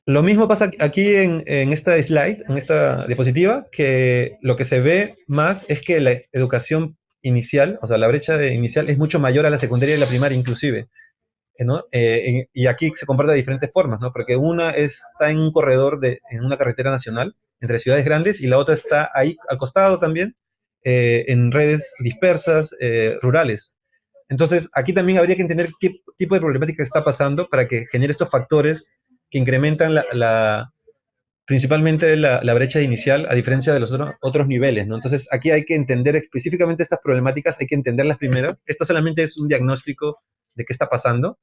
Lo mismo pasa aquí en esta slide, en esta diapositiva, que lo que se ve más es que la educación inicial, o sea, la brecha inicial es mucho mayor a la secundaria y la primaria inclusive, ¿no? Y aquí se comparte de diferentes formas, ¿no? Porque una está en un corredor, en una carretera nacional, entre ciudades grandes, y la otra está ahí al costado también, en redes dispersas, rurales. Entonces, aquí también habría que entender qué tipo de problemática está pasando para que genere estos factores que incrementan principalmente la brecha inicial, a diferencia de los otros niveles, ¿no? Entonces, aquí hay que entender específicamente estas problemáticas, hay que entenderlas primero. Esto solamente es un diagnóstico de qué está pasando,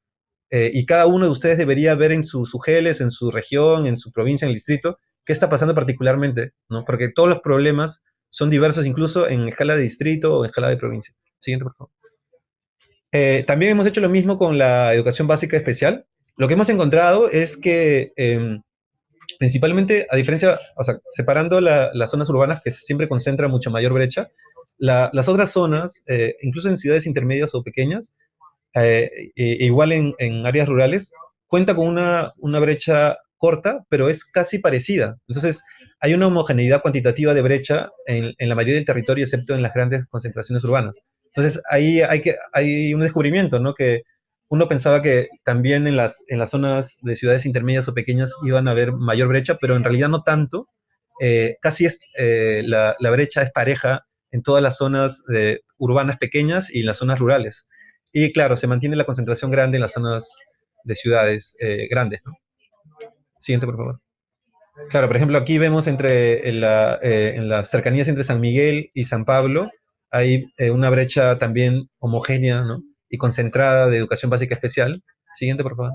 y cada uno de ustedes debería ver en sus GELES, en su región, en su provincia, en el distrito, qué está pasando particularmente, ¿no? Porque todos los problemas son diversos, incluso en escala de distrito o en escala de provincia. Siguiente, por favor. También hemos hecho lo mismo con la educación básica especial. Lo que hemos encontrado es que, principalmente, a diferencia, o sea, separando las zonas urbanas, que siempre concentran mucho mayor brecha, las otras zonas, incluso en ciudades intermedias o pequeñas, igual en áreas rurales, cuenta con una brecha corta, pero es casi parecida. Entonces, hay una homogeneidad cuantitativa de brecha en la mayoría del territorio, excepto en las grandes concentraciones urbanas. Entonces, ahí hay un descubrimiento, ¿no? Que uno pensaba que también en las zonas de ciudades intermedias o pequeñas iban a haber mayor brecha, pero en realidad no tanto. La brecha es pareja en todas las zonas urbanas pequeñas y en las zonas rurales. Y claro, se mantiene la concentración grande en las zonas de ciudades grandes, ¿no? Siguiente, por favor. Claro, por ejemplo, aquí vemos en las cercanías entre San Miguel y San Pablo, hay una brecha también homogénea, ¿no? Y concentrada de educación básica especial. Siguiente, por favor.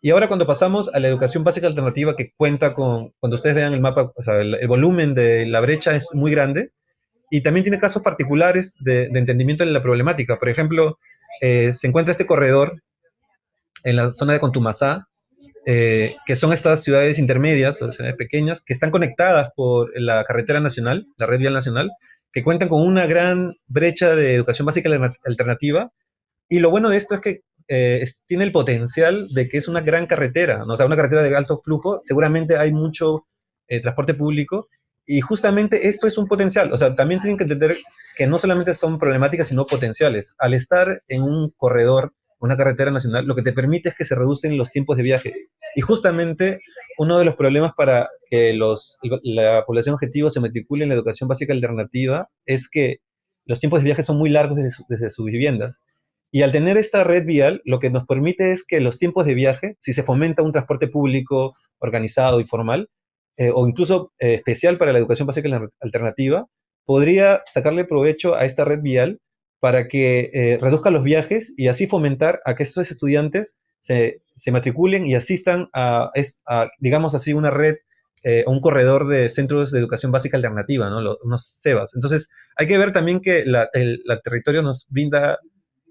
Y ahora cuando pasamos a la educación básica alternativa, que cuenta cuando ustedes vean el mapa, o sea, el volumen de la brecha es muy grande, y también tiene casos particulares de entendimiento de la problemática. Por ejemplo, se encuentra este corredor en la zona de Contumazá, que son estas ciudades intermedias o ciudades pequeñas que están conectadas por la carretera nacional, la red vial nacional, que cuentan con una gran brecha de educación básica alternativa. Y lo bueno de esto es que tiene el potencial de que es una gran carretera, ¿no? O sea, una carretera de alto flujo, seguramente hay mucho transporte público, y justamente esto es un potencial. O sea, también tienen que entender que no solamente son problemáticas, sino potenciales. Al estar en un corredor, una carretera nacional, lo que te permite es que se reducen los tiempos de viaje. Y justamente uno de los problemas para que la población objetivo se matricule en la educación básica alternativa es que los tiempos de viaje son muy largos desde sus viviendas. Y al tener esta red vial, lo que nos permite es que los tiempos de viaje, si se fomenta un transporte público organizado y formal, o incluso especial para la educación básica alternativa, podría sacarle provecho a esta red vial para que reduzca los viajes y así fomentar a que estos estudiantes se matriculen y asistan digamos así, una red, un corredor de centros de educación básica alternativa, ¿no? Unos CEBAs. Entonces, hay que ver también que el territorio nos brinda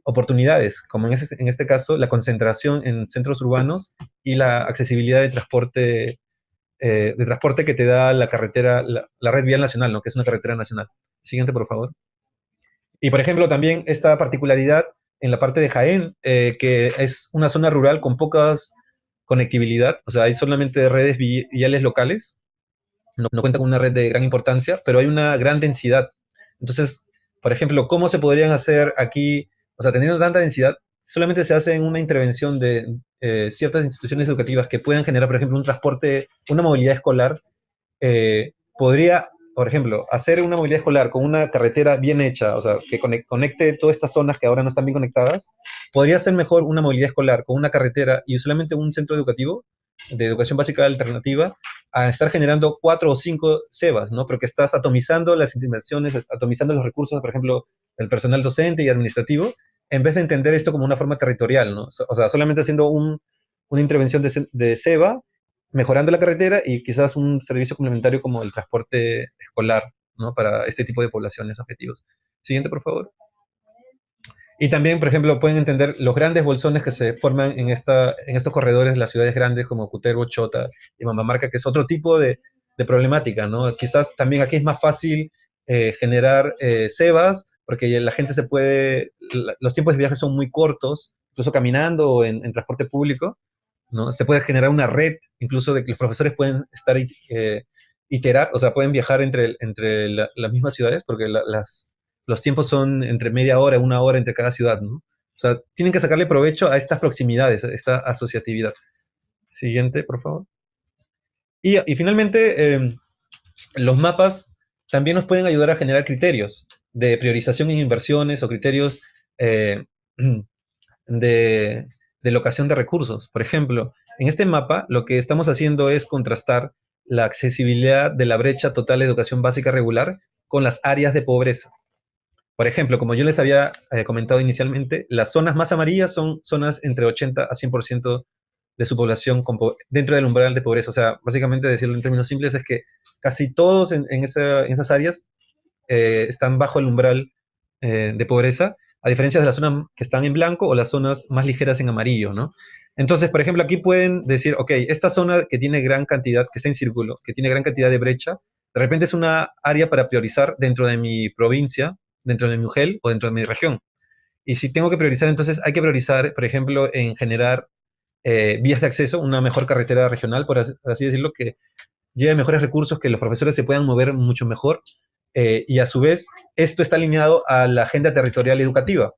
oportunidades, como en este caso, la concentración en centros urbanos y la accesibilidad de transporte que te da la carretera, la red vial nacional, ¿no? Que es una carretera nacional. Siguiente, por favor. Y, por ejemplo, también esta particularidad en la parte de Jaén, que es una zona rural con pocas conectividad, o sea, hay solamente redes viales locales, no cuenta con una red de gran importancia, pero hay una gran densidad. Entonces, por ejemplo, ¿cómo se podrían hacer aquí? O sea, teniendo tanta densidad, solamente se hace en una intervención de ciertas instituciones educativas que puedan generar, por ejemplo, un transporte, una movilidad escolar. Podría, por ejemplo, hacer una movilidad escolar con una carretera bien hecha, o sea, que conecte todas estas zonas que ahora no están bien conectadas. Podría ser mejor una movilidad escolar con una carretera y solamente un centro educativo de educación básica alternativa, a estar generando 4 o 5 CEBAs, ¿no? Porque estás atomizando las inversiones, atomizando los recursos, por ejemplo, el personal docente y administrativo, en vez de entender esto como una forma territorial, ¿no? O sea, solamente haciendo una intervención de CEBA, mejorando la carretera y quizás un servicio complementario como el transporte escolar, ¿no? Para este tipo de poblaciones objetivos. Siguiente, por favor. Y también, por ejemplo, pueden entender los grandes bolsones que se forman en estos corredores de las ciudades grandes como Cutervo, Chota y Mamamarca, que es otro tipo de problemática, ¿no? Quizás también aquí es más fácil generar cebas, porque la gente los tiempos de viaje son muy cortos, incluso caminando o en transporte público, ¿no? Se puede generar una red, incluso de que los profesores pueden estar iterar, o sea, pueden viajar entre las mismas ciudades, porque los tiempos son entre media hora, una hora entre cada ciudad, ¿no? O sea, tienen que sacarle provecho a estas proximidades, a esta asociatividad. Siguiente, por favor. Y finalmente, los mapas también nos pueden ayudar a generar criterios de priorización en inversiones o criterios de locación de recursos. Por ejemplo, en este mapa lo que estamos haciendo es contrastar la accesibilidad de la brecha total de educación básica regular con las áreas de pobreza. Por ejemplo, como yo les había comentado inicialmente, las zonas más amarillas son zonas entre 80 a 100% de su población dentro del umbral de pobreza. O sea, básicamente decirlo en términos simples es que casi todos en esas áreas están bajo el umbral de pobreza, a diferencia de las zonas que están en blanco o las zonas más ligeras en amarillo, ¿no? Entonces, por ejemplo, aquí pueden decir, ok, esta zona que tiene gran cantidad, que está en círculo, que tiene gran cantidad de brecha, de repente es una área para priorizar dentro de mi provincia, dentro de mi UGEL o dentro de mi región. Y si tengo que priorizar, entonces hay que priorizar, por ejemplo, en generar vías de acceso, una mejor carretera regional, por así decirlo, que lleve mejores recursos, que los profesores se puedan mover mucho mejor, y a su vez esto está alineado a la agenda territorial educativa,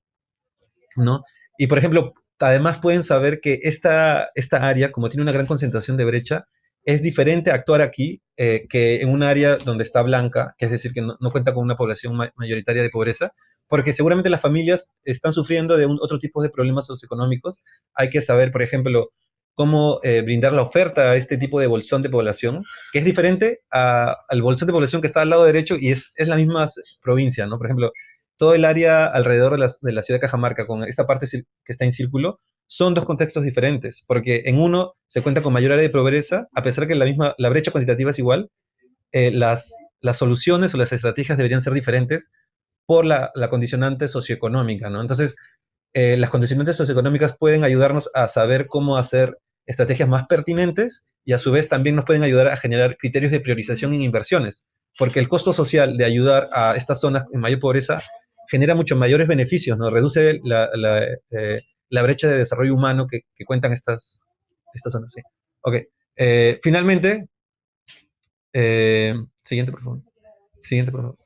¿no? Y por ejemplo, además pueden saber que esta área, como tiene una gran concentración de brecha, es diferente actuar aquí que en un área donde está blanca, que es decir, que no cuenta con una población mayoritaria de pobreza, porque seguramente las familias están sufriendo de otro tipo de problemas socioeconómicos. Hay que saber, por ejemplo, cómo brindar la oferta a este tipo de bolsón de población, que es diferente al bolsón de población que está al lado derecho y es la misma provincia, ¿no? Por ejemplo, todo el área alrededor de la ciudad de Cajamarca, con esta parte que está en círculo, son dos contextos diferentes, porque en uno se cuenta con mayor área de pobreza, a pesar que la brecha cuantitativa es igual, las soluciones o las estrategias deberían ser diferentes por la condicionante socioeconómica, ¿no? Entonces, las condicionantes socioeconómicas pueden ayudarnos a saber cómo hacer estrategias más pertinentes y a su vez también nos pueden ayudar a generar criterios de priorización en inversiones, porque el costo social de ayudar a estas zonas en mayor pobreza genera muchos mayores beneficios, ¿no? Reduce la brecha de desarrollo humano que cuentan estas zonas. Sí. Ok. Finalmente, siguiente, por favor. Siguiente, por favor.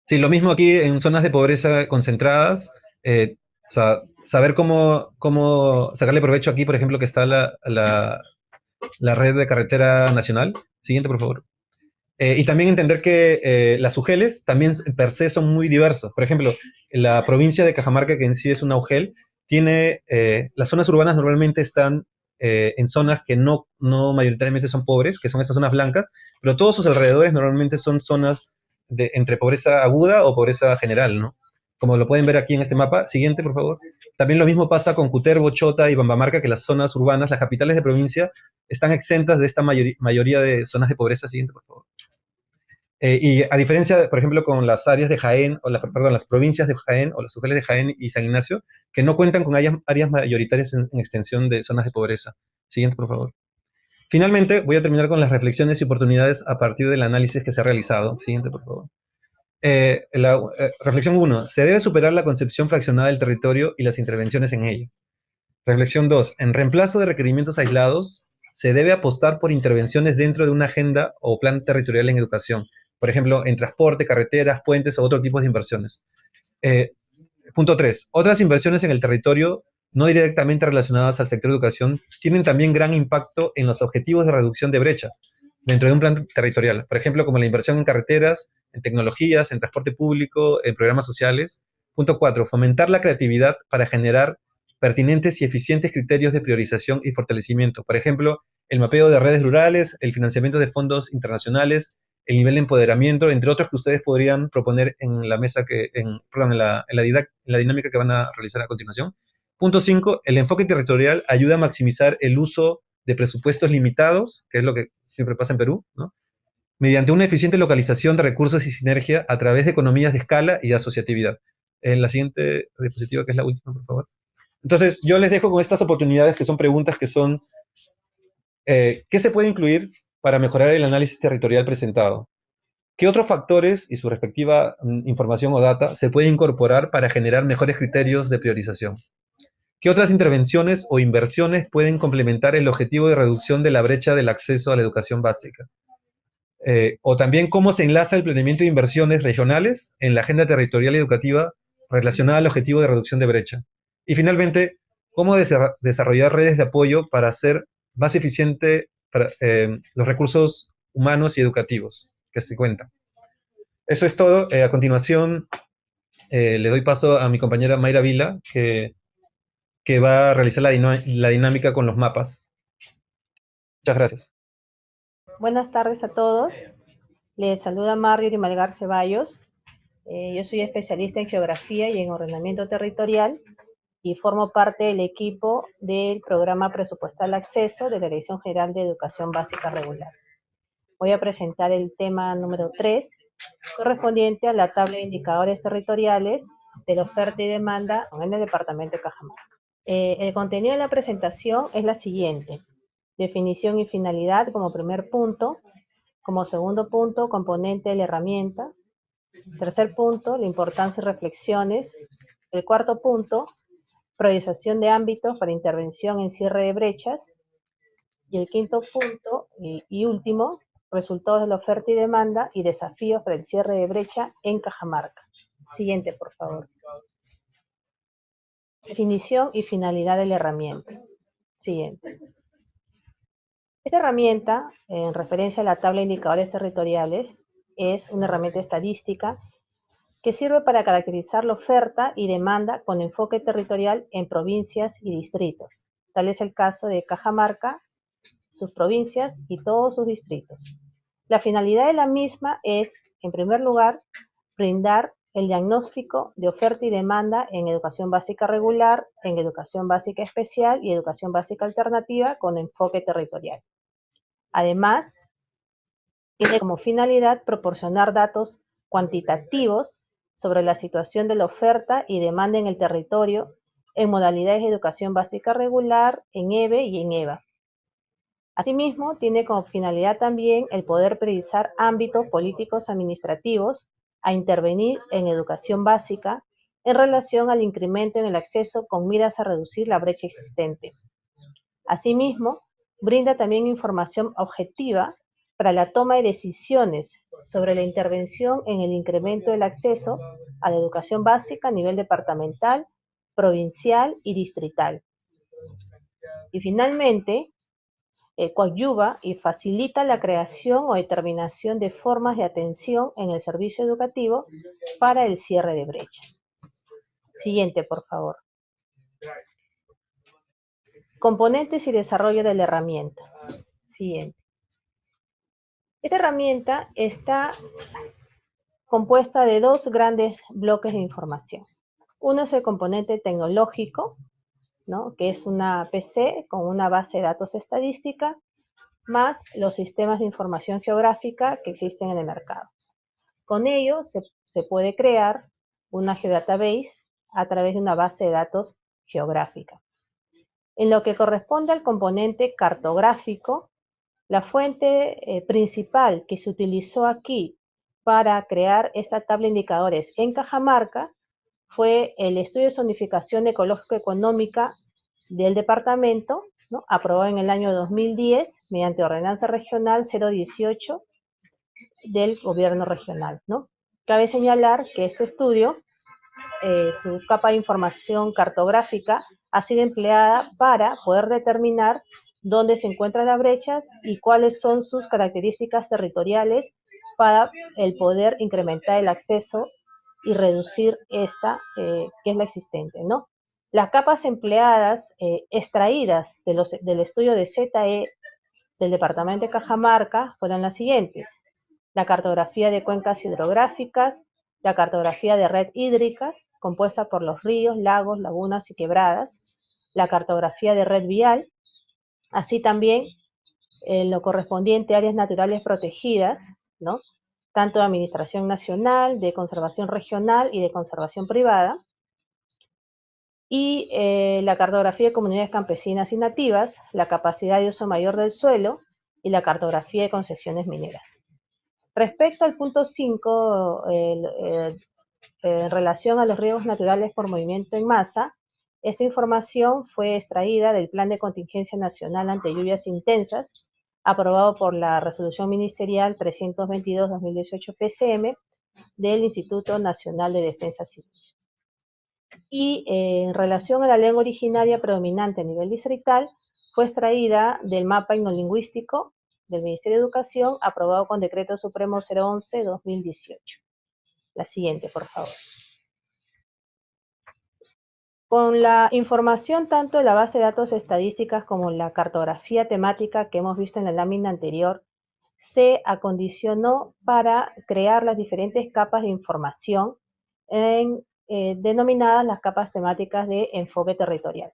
Sí, lo mismo aquí en zonas de pobreza concentradas. O sea, saber cómo sacarle provecho aquí, por ejemplo, que está la red de carretera nacional. Siguiente, por favor. Y también entender que las UGELs también per se son muy diversas. Por ejemplo, la provincia de Cajamarca, que en sí es una UGEL, tiene, las zonas urbanas normalmente están en zonas que no mayoritariamente son pobres, que son estas zonas blancas, pero todos sus alrededores normalmente son zonas entre pobreza aguda o pobreza general, ¿no? Como lo pueden ver aquí en este mapa. Siguiente, por favor. También lo mismo pasa con Cutervo, Chota y Bambamarca, que las zonas urbanas, las capitales de provincia, están exentas de esta mayoría de zonas de pobreza. Siguiente, por favor. Y a diferencia, por ejemplo, con las áreas de Jaén, perdón, las provincias de Jaén o las UGELs de Jaén y San Ignacio, que no cuentan con áreas mayoritarias en extensión de zonas de pobreza. Siguiente, por favor. Finalmente, voy a terminar con las reflexiones y oportunidades a partir del análisis que se ha realizado. Siguiente, por favor. Reflexión 1. Se debe superar la concepción fraccionada del territorio y las intervenciones en ello. Reflexión 2. En reemplazo de requerimientos aislados, se debe apostar por intervenciones dentro de una agenda o plan territorial en educación. Por ejemplo, en transporte, carreteras, puentes o otro tipo de inversiones. Punto 3. Otras inversiones en el territorio no directamente relacionadas al sector de educación tienen también gran impacto en los objetivos de reducción de brecha dentro de un plan territorial. Por ejemplo, como la inversión en carreteras, en tecnologías, en transporte público, en programas sociales. Punto 4. Fomentar la creatividad para generar pertinentes y eficientes criterios de priorización y fortalecimiento. Por ejemplo, el mapeo de redes rurales, el financiamiento de fondos internacionales, el nivel de empoderamiento, entre otros que ustedes podrían proponer en la mesa en la dinámica que van a realizar a continuación. Punto 5, el enfoque territorial ayuda a maximizar el uso de presupuestos limitados, que es lo que siempre pasa en Perú, ¿no? Mediante una eficiente localización de recursos y sinergia a través de economías de escala y de asociatividad. En la siguiente diapositiva, que es la última, por favor. Entonces, yo les dejo con estas oportunidades que son preguntas que son, ¿qué se puede incluir para mejorar el análisis territorial presentado? ¿Qué otros factores y su respectiva información o data se puede incorporar para generar mejores criterios de priorización? ¿Qué otras intervenciones o inversiones pueden complementar el objetivo de reducción de la brecha del acceso a la educación básica? O también cómo se enlaza el planeamiento de inversiones regionales en la agenda territorial y educativa relacionada al objetivo de reducción de brecha. Y finalmente, cómo desarrollar redes de apoyo para hacer más eficiente los recursos humanos y educativos que se cuentan. Eso es todo. A continuación, le doy paso a mi compañera Mayra Vila, que va a realizar la dinámica con los mapas. Muchas gracias. Buenas tardes a todos. Les saluda Marjorie Malgar Ceballos. Yo soy especialista en geografía y en ordenamiento territorial y formo parte del equipo del programa presupuestal Acceso de la Dirección General de Educación Básica Regular. Voy a presentar el tema número 3, correspondiente a la tabla de indicadores territoriales de la oferta y demanda en el departamento de Cajamarca. El contenido de la presentación es la siguiente: definición y finalidad como primer punto. Como segundo punto, componente de la herramienta. Tercer punto, la importancia y reflexiones. El cuarto punto, priorización de ámbitos para intervención en cierre de brechas. Y el quinto punto y último, resultados de la oferta y demanda y desafíos para el cierre de brecha en Cajamarca. Siguiente, por favor. Definición y finalidad de la herramienta. Siguiente. Esta herramienta, en referencia a la tabla de indicadores territoriales, es una herramienta estadística que sirve para caracterizar la oferta y demanda con enfoque territorial en provincias y distritos. Tal es el caso de Cajamarca, sus provincias y todos sus distritos. La finalidad de la misma es, en primer lugar, brindar el diagnóstico de oferta y demanda en educación básica regular, en educación básica especial y educación básica alternativa con enfoque territorial. Además, tiene como finalidad proporcionar datos cuantitativos sobre la situación de la oferta y demanda en el territorio en modalidades de educación básica regular, en EBE y en EVA. Asimismo, tiene como finalidad también el poder precisar ámbitos políticos administrativos a intervenir en educación básica en relación al incremento en el acceso con miras a reducir la brecha existente. Asimismo, brinda también información objetiva para la toma de decisiones sobre la intervención en el incremento del acceso a la educación básica a nivel departamental, provincial y distrital. Y finalmente, coadyuva y facilita la creación o determinación de formas de atención en el servicio educativo para el cierre de brecha. Siguiente, por favor. Componentes y desarrollo de la herramienta. Siguiente. Esta herramienta está compuesta de dos grandes bloques de información. Uno es el componente tecnológico, ¿no?, que es una PC con una base de datos estadística, más los sistemas de información geográfica que existen en el mercado. Con ello se puede crear una geodatabase a través de una base de datos geográfica. En lo que corresponde al componente cartográfico, la fuente principal que se utilizó aquí para crear esta tabla de indicadores en Cajamarca fue el Estudio de Zonificación Ecológico-Económica del departamento, ¿no?, aprobado en el año 2010 mediante Ordenanza Regional 018 del Gobierno Regional, ¿no? Cabe señalar que este estudio, su capa de información cartográfica, ha sido empleada para poder determinar dónde se encuentran las brechas y cuáles son sus características territoriales para el poder incrementar el acceso y reducir esta, que es la existente, ¿no? Las capas empleadas, extraídas del estudio de ZE del departamento de Cajamarca, fueron las siguientes: la cartografía de cuencas hidrográficas, la cartografía de red hídrica, compuesta por los ríos, lagos, lagunas y quebradas, la cartografía de red vial, así también lo correspondiente a áreas naturales protegidas, ¿no?, tanto de administración nacional, de conservación regional y de conservación privada, y la cartografía de comunidades campesinas y nativas, la capacidad de uso mayor del suelo y la cartografía de concesiones mineras. Respecto al punto 5, en relación a los riesgos naturales por movimiento en masa, esta información fue extraída del Plan de Contingencia Nacional ante Lluvias Intensas, aprobado por la Resolución Ministerial 322-2018 PCM del Instituto Nacional de Defensa Civil. Y en relación a la lengua originaria predominante a nivel distrital, fue extraída del mapa etnolingüístico del Ministerio de Educación, aprobado con Decreto Supremo 011-2018. La siguiente, por favor. Con la información tanto de la base de datos estadísticas como la cartografía temática que hemos visto en la lámina anterior, se acondicionó para crear las diferentes capas de información denominadas las capas temáticas de enfoque territorial.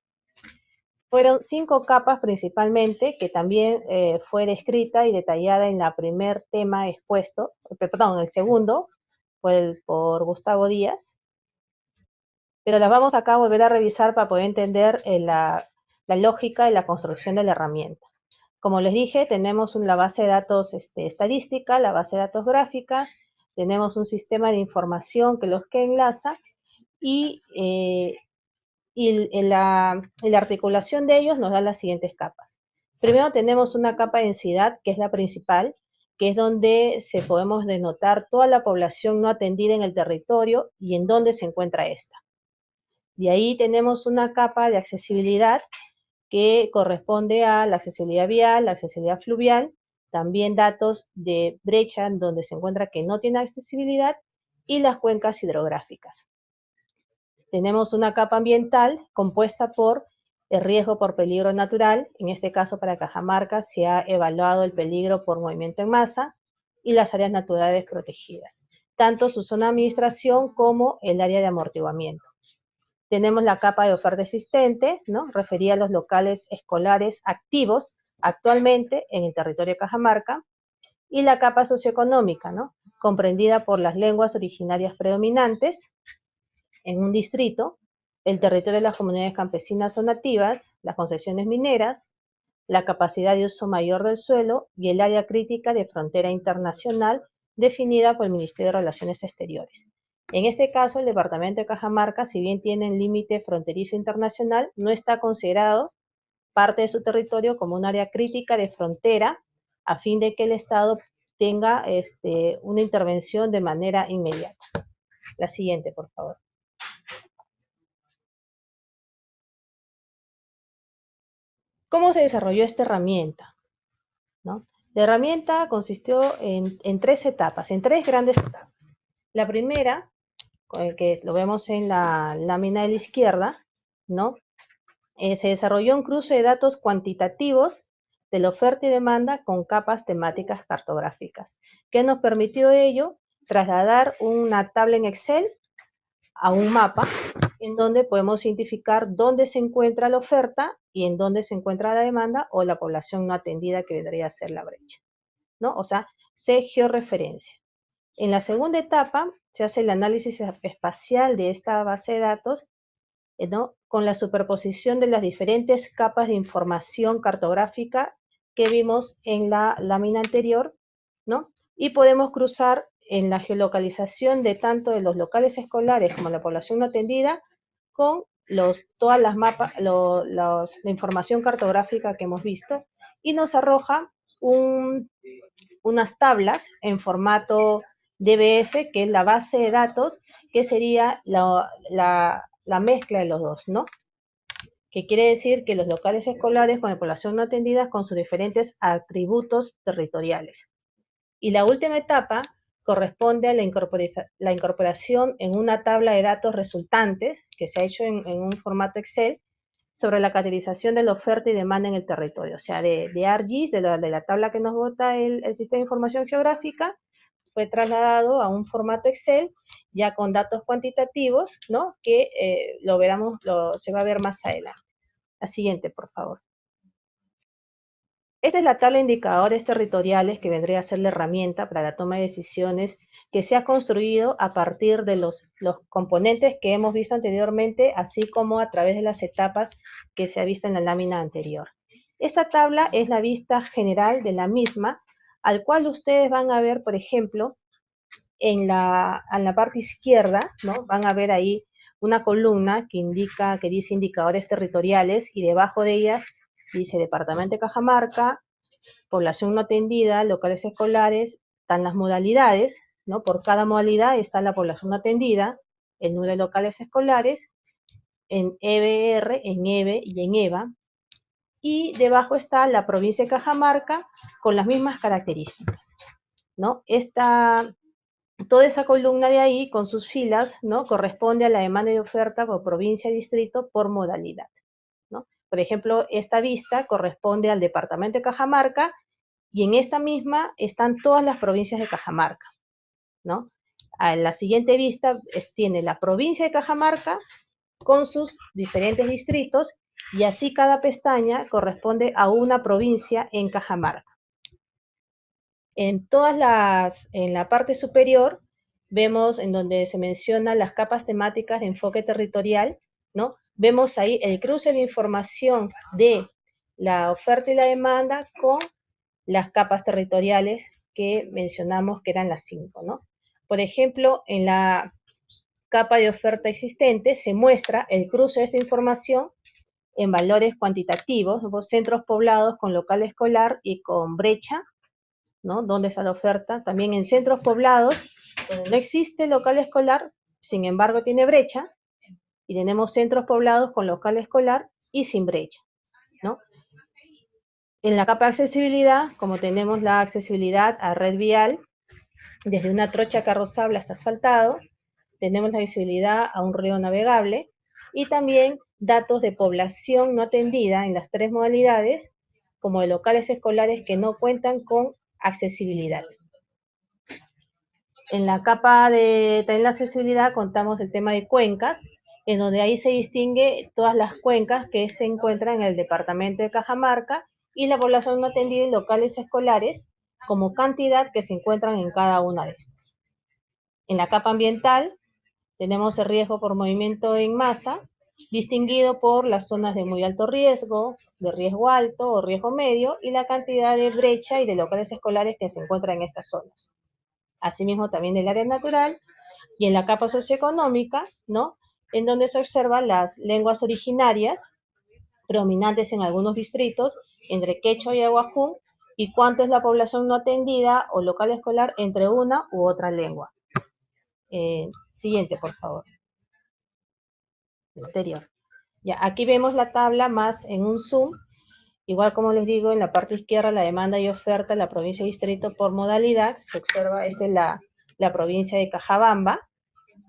Fueron 5 capas principalmente, que también fue descrita y detallada en el primer tema expuesto, perdón, el segundo, fue por Gustavo Díaz, pero las vamos acá a volver a revisar para poder entender la lógica y la construcción de la herramienta. Como les dije, tenemos la base de datos estadística, la base de datos gráfica, tenemos un sistema de información que los que enlaza y la articulación de ellos nos da las siguientes capas. Primero tenemos una capa de densidad, que es la principal, que es donde podemos denotar toda la población no atendida en el territorio y en dónde se encuentra esta. De ahí tenemos una capa de accesibilidad que corresponde a la accesibilidad vial, la accesibilidad fluvial, también datos de brecha en donde se encuentra que no tiene accesibilidad, y las cuencas hidrográficas. Tenemos una capa ambiental compuesta por el riesgo por peligro natural, en este caso para Cajamarca se ha evaluado el peligro por movimiento en masa y las áreas naturales protegidas, tanto su zona de administración como el área de amortiguamiento. Tenemos la capa de oferta existente, ¿no?, referida a los locales escolares activos actualmente en el territorio de Cajamarca, y la capa socioeconómica, ¿no?, comprendida por las lenguas originarias predominantes en un distrito, el territorio de las comunidades campesinas o nativas, las concesiones mineras, la capacidad de uso mayor del suelo y el área crítica de frontera internacional definida por el Ministerio de Relaciones Exteriores. En este caso, el departamento de Cajamarca, si bien tiene un límite fronterizo internacional, no está considerado parte de su territorio como un área crítica de frontera, a fin de que el Estado tenga una intervención de manera inmediata. La siguiente, por favor. ¿Cómo se desarrolló esta herramienta? ¿No? La herramienta consistió en tres etapas, en tres grandes etapas. La primera, que lo vemos en la lámina de la izquierda, ¿no? Se desarrolló un cruce de datos cuantitativos de la oferta y demanda con capas temáticas cartográficas. ¿Qué nos permitió ello? Trasladar una tabla en Excel a un mapa en donde podemos identificar dónde se encuentra la oferta y en dónde se encuentra la demanda o la población no atendida, que vendría a ser la brecha, ¿no? O sea, se georreferencia. En la segunda etapa se hace el análisis espacial de esta base de datos, ¿no? Con la superposición de las diferentes capas de información cartográfica que vimos en la lámina anterior, ¿no? Y podemos cruzar en la geolocalización de tanto de los locales escolares como la población no atendida con todas las mapas, la información cartográfica que hemos visto, y nos arroja unas tablas en formato DBF, que es la base de datos, que sería la mezcla de los dos, ¿no? Que quiere decir que los locales escolares con la población no atendida con sus diferentes atributos territoriales. Y la última etapa corresponde a la incorporación en una tabla de datos resultantes, que se ha hecho en un formato Excel, sobre la categorización de la oferta y demanda en el territorio. O sea, de ARGIS, de la tabla que nos bota el Sistema de Información Geográfica, fue trasladado a un formato Excel, ya con datos cuantitativos, ¿no? Que se va a ver más adelante. La siguiente, por favor. Esta es la tabla de indicadores territoriales que vendría a ser la herramienta para la toma de decisiones que se ha construido a partir de los componentes que hemos visto anteriormente, así como a través de las etapas que se ha visto en la lámina anterior. Esta tabla es la vista general de la misma, al cual ustedes van a ver, por ejemplo, en la parte izquierda, ¿no? Van a ver ahí una columna que dice indicadores territoriales, y debajo de ella dice Departamento de Cajamarca, población no atendida, locales escolares, están las modalidades, ¿no? Por cada modalidad está la población no atendida, el número de locales escolares, en EBR, en EBE y en EVA, y debajo está la provincia de Cajamarca con las mismas características, ¿no? Toda esa columna de ahí, con sus filas, ¿no? Corresponde a la demanda y oferta por provincia y distrito por modalidad, ¿no? Por ejemplo, esta vista corresponde al departamento de Cajamarca, y en esta misma están todas las provincias de Cajamarca, ¿no? A la siguiente vista tiene la provincia de Cajamarca con sus diferentes distritos, y así cada pestaña corresponde a una provincia en Cajamarca. En la parte superior vemos en donde se mencionan las capas temáticas de enfoque territorial, ¿no? Vemos ahí el cruce de información de la oferta y la demanda con las capas territoriales que mencionamos, que eran las 5, ¿no? Por ejemplo, en la capa de oferta existente se muestra el cruce de esta información en valores cuantitativos, ¿no? Centros poblados con local escolar y con brecha, ¿no? ¿Dónde está la oferta? También en centros poblados donde no existe local escolar, sin embargo tiene brecha, y tenemos centros poblados con local escolar y sin brecha, ¿no? En la capa de accesibilidad, como tenemos la accesibilidad a red vial, desde una trocha carrozable hasta asfaltado, tenemos la visibilidad a un río navegable, y también datos de población no atendida en las 3 modalidades, como de locales escolares que no cuentan con accesibilidad. En la capa de también la accesibilidad contamos el tema de cuencas, en donde ahí se distingue todas las cuencas que se encuentran en el departamento de Cajamarca, y la población no atendida en locales escolares como cantidad que se encuentran en cada una de estas. En la capa ambiental tenemos el riesgo por movimiento en masa, distinguido por las zonas de muy alto riesgo, de riesgo alto o riesgo medio, y la cantidad de brecha y de locales escolares que se encuentran en estas zonas. Asimismo, también el área natural Y en la capa socioeconómica, ¿no? En donde se observan las lenguas originarias predominantes en algunos distritos, entre quechua y aguajún, y cuánto es la población no atendida o local escolar entre una u otra lengua. Siguiente, por favor. Anterior. Ya, aquí vemos la tabla más en un zoom. Igual como les digo, en la parte izquierda la demanda y oferta, la provincia y distrito por modalidad. Se observa, esta es la provincia de Cajabamba,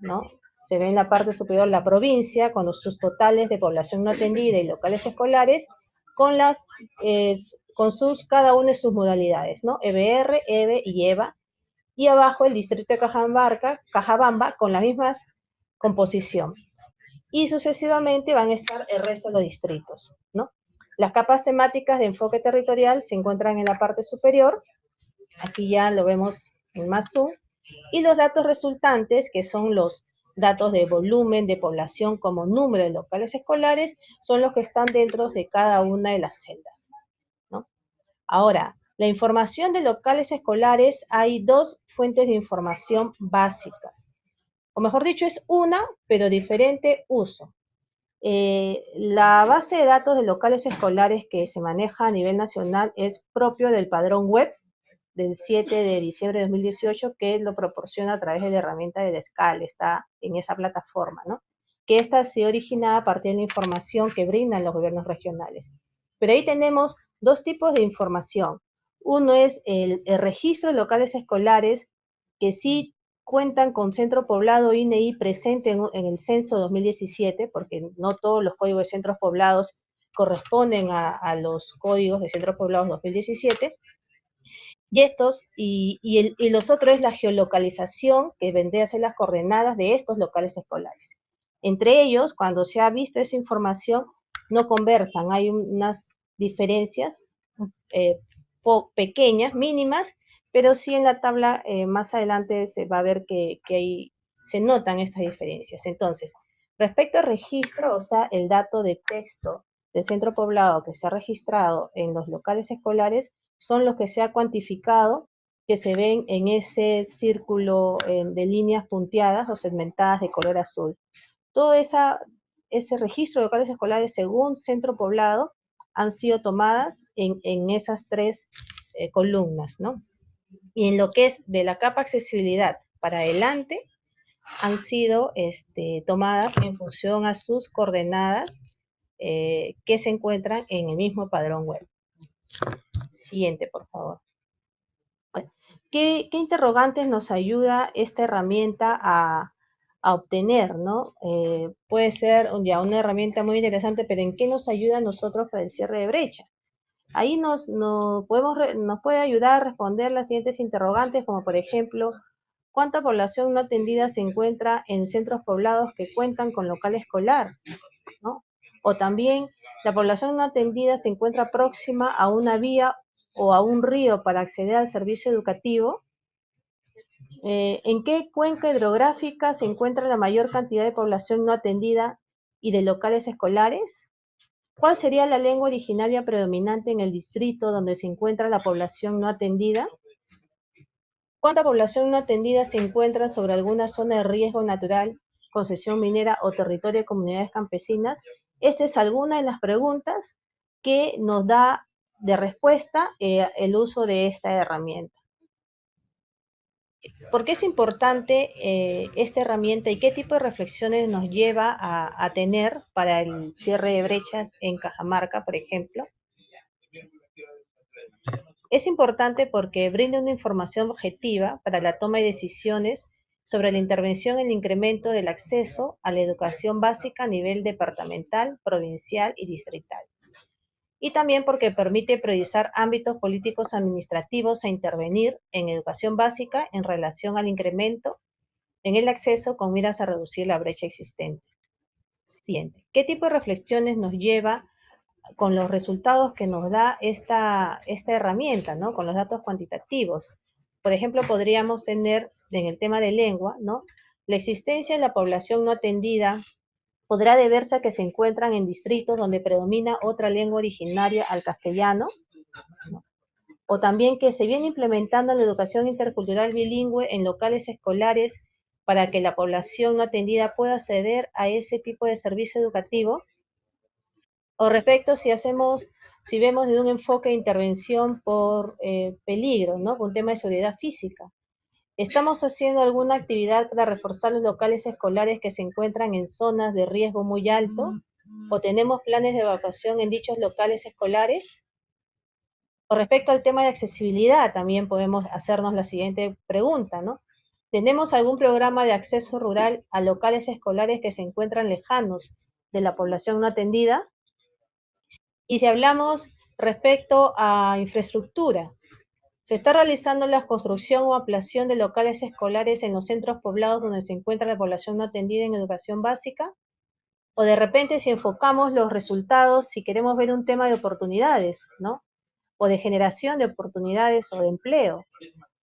¿no? Se ve en la parte superior la provincia con sus totales de población no atendida y locales escolares con cada una de sus modalidades, ¿no? EBR, EBE y EVA. Y abajo el distrito de Cajabamba con la misma composición. Y sucesivamente van a estar el resto de los distritos, ¿no? Las capas temáticas de enfoque territorial se encuentran en la parte superior. Aquí ya lo vemos en más zoom. Y los datos resultantes, que son los datos de volumen de población como número de locales escolares, son los que están dentro de cada una de las celdas, ¿no? Ahora, la información de locales escolares, hay dos fuentes de información básicas. O mejor dicho, es una, pero diferente uso. La base de datos de locales escolares que se maneja a nivel nacional es propio del padrón web del 7 de diciembre de 2018, que lo proporciona a través de la herramienta de Descal, está en esa plataforma, ¿no? Que esta se origina a partir de la información que brindan los gobiernos regionales. Pero ahí tenemos dos tipos de información. Uno es el registro de locales escolares, que sí cuentan con centro poblado INEI presente en el censo 2017, porque no todos los códigos de centros poblados corresponden a los códigos de centros poblados 2017, y los otros es la geolocalización, que vendría a ser las coordenadas de estos locales escolares. Entre ellos, cuando se ha visto esa información, no conversan, hay unas diferencias pequeñas, mínimas, pero sí en la tabla más adelante se va a ver que ahí se notan estas diferencias. Entonces, respecto al registro, o sea, el dato de texto del centro poblado que se ha registrado en los locales escolares, son los que se ha cuantificado, que se ven en ese círculo de líneas punteadas o segmentadas de color azul. Todo ese registro de locales escolares según centro poblado han sido tomadas en esas tres columnas, ¿no? Y en lo que es de la capa accesibilidad para adelante, han sido tomadas en función a sus coordenadas que se encuentran en el mismo padrón web. Siguiente, por favor. ¿Qué interrogantes nos ayuda esta herramienta a obtener, ¿no? Puede ser ya una herramienta muy interesante, pero ¿en qué nos ayuda a nosotros para el cierre de brecha? Ahí nos puede ayudar a responder las siguientes interrogantes, como por ejemplo, ¿cuánta población no atendida se encuentra en centros poblados que cuentan con local escolar, ¿no? O también, ¿la población no atendida se encuentra próxima a una vía o a un río para acceder al servicio educativo? ¿En qué cuenca hidrográfica se encuentra la mayor cantidad de población no atendida y de locales escolares? ¿Cuál sería la lengua originaria predominante en el distrito donde se encuentra la población no atendida? ¿Cuánta población no atendida se encuentra sobre alguna zona de riesgo natural, concesión minera o territorio de comunidades campesinas? Esta es alguna de las preguntas que nos da de respuesta el uso de esta herramienta. ¿Por qué es importante esta herramienta y qué tipo de reflexiones nos lleva a tener para el cierre de brechas en Cajamarca, por ejemplo? Es importante porque brinda una información objetiva para la toma de decisiones sobre la intervención en el incremento del acceso a la educación básica a nivel departamental, provincial y distrital. Y también porque permite priorizar ámbitos políticos administrativos a intervenir en educación básica en relación al incremento en el acceso con miras a reducir la brecha existente. Siguiente. ¿Qué tipo de reflexiones nos lleva con los resultados que nos da esta herramienta, ¿no? Con los datos cuantitativos? Por ejemplo, podríamos tener en el tema de lengua, ¿no? La existencia de la población no atendida podrá deberse a que se encuentran en distritos donde predomina otra lengua originaria al castellano, ¿no? O también que se viene implementando la educación intercultural bilingüe en locales escolares para que la población no atendida pueda acceder a ese tipo de servicio educativo. O respecto si vemos de un enfoque de intervención por peligro, ¿no? Con un tema de seguridad física. ¿Estamos haciendo alguna actividad para reforzar los locales escolares que se encuentran en zonas de riesgo muy alto? ¿O tenemos planes de evacuación en dichos locales escolares? Con respecto al tema de accesibilidad, también podemos hacernos la siguiente pregunta, ¿no? ¿Tenemos algún programa de acceso rural a locales escolares que se encuentran lejanos de la población no atendida? Y si hablamos respecto a infraestructura, ¿se está realizando la construcción o ampliación de locales escolares en los centros poblados donde se encuentra la población no atendida en educación básica? O de repente, si enfocamos los resultados, si queremos ver un tema de oportunidades, ¿no? O de generación de oportunidades o de empleo.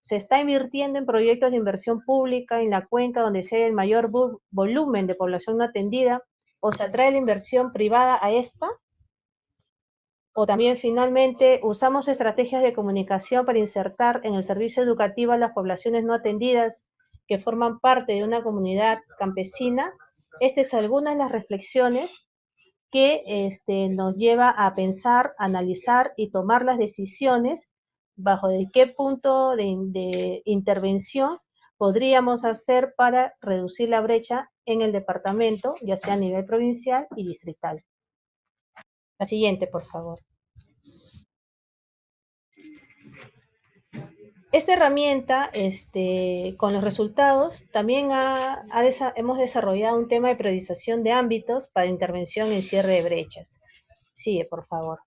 ¿Se está invirtiendo en proyectos de inversión pública en la cuenca donde se haya el mayor volumen de población no atendida? ¿O se atrae la inversión privada a esta? O también, finalmente, usamos estrategias de comunicación para insertar en el servicio educativo a las poblaciones no atendidas que forman parte de una comunidad campesina. Estas son algunas de las reflexiones que nos lleva a pensar, analizar y tomar las decisiones bajo de qué punto de intervención podríamos hacer para reducir la brecha en el departamento, ya sea a nivel provincial y distrital. La siguiente, por favor. Esta herramienta, con los resultados, también hemos desarrollado un tema de priorización de ámbitos para intervención en cierre de brechas. Sigue, por favor.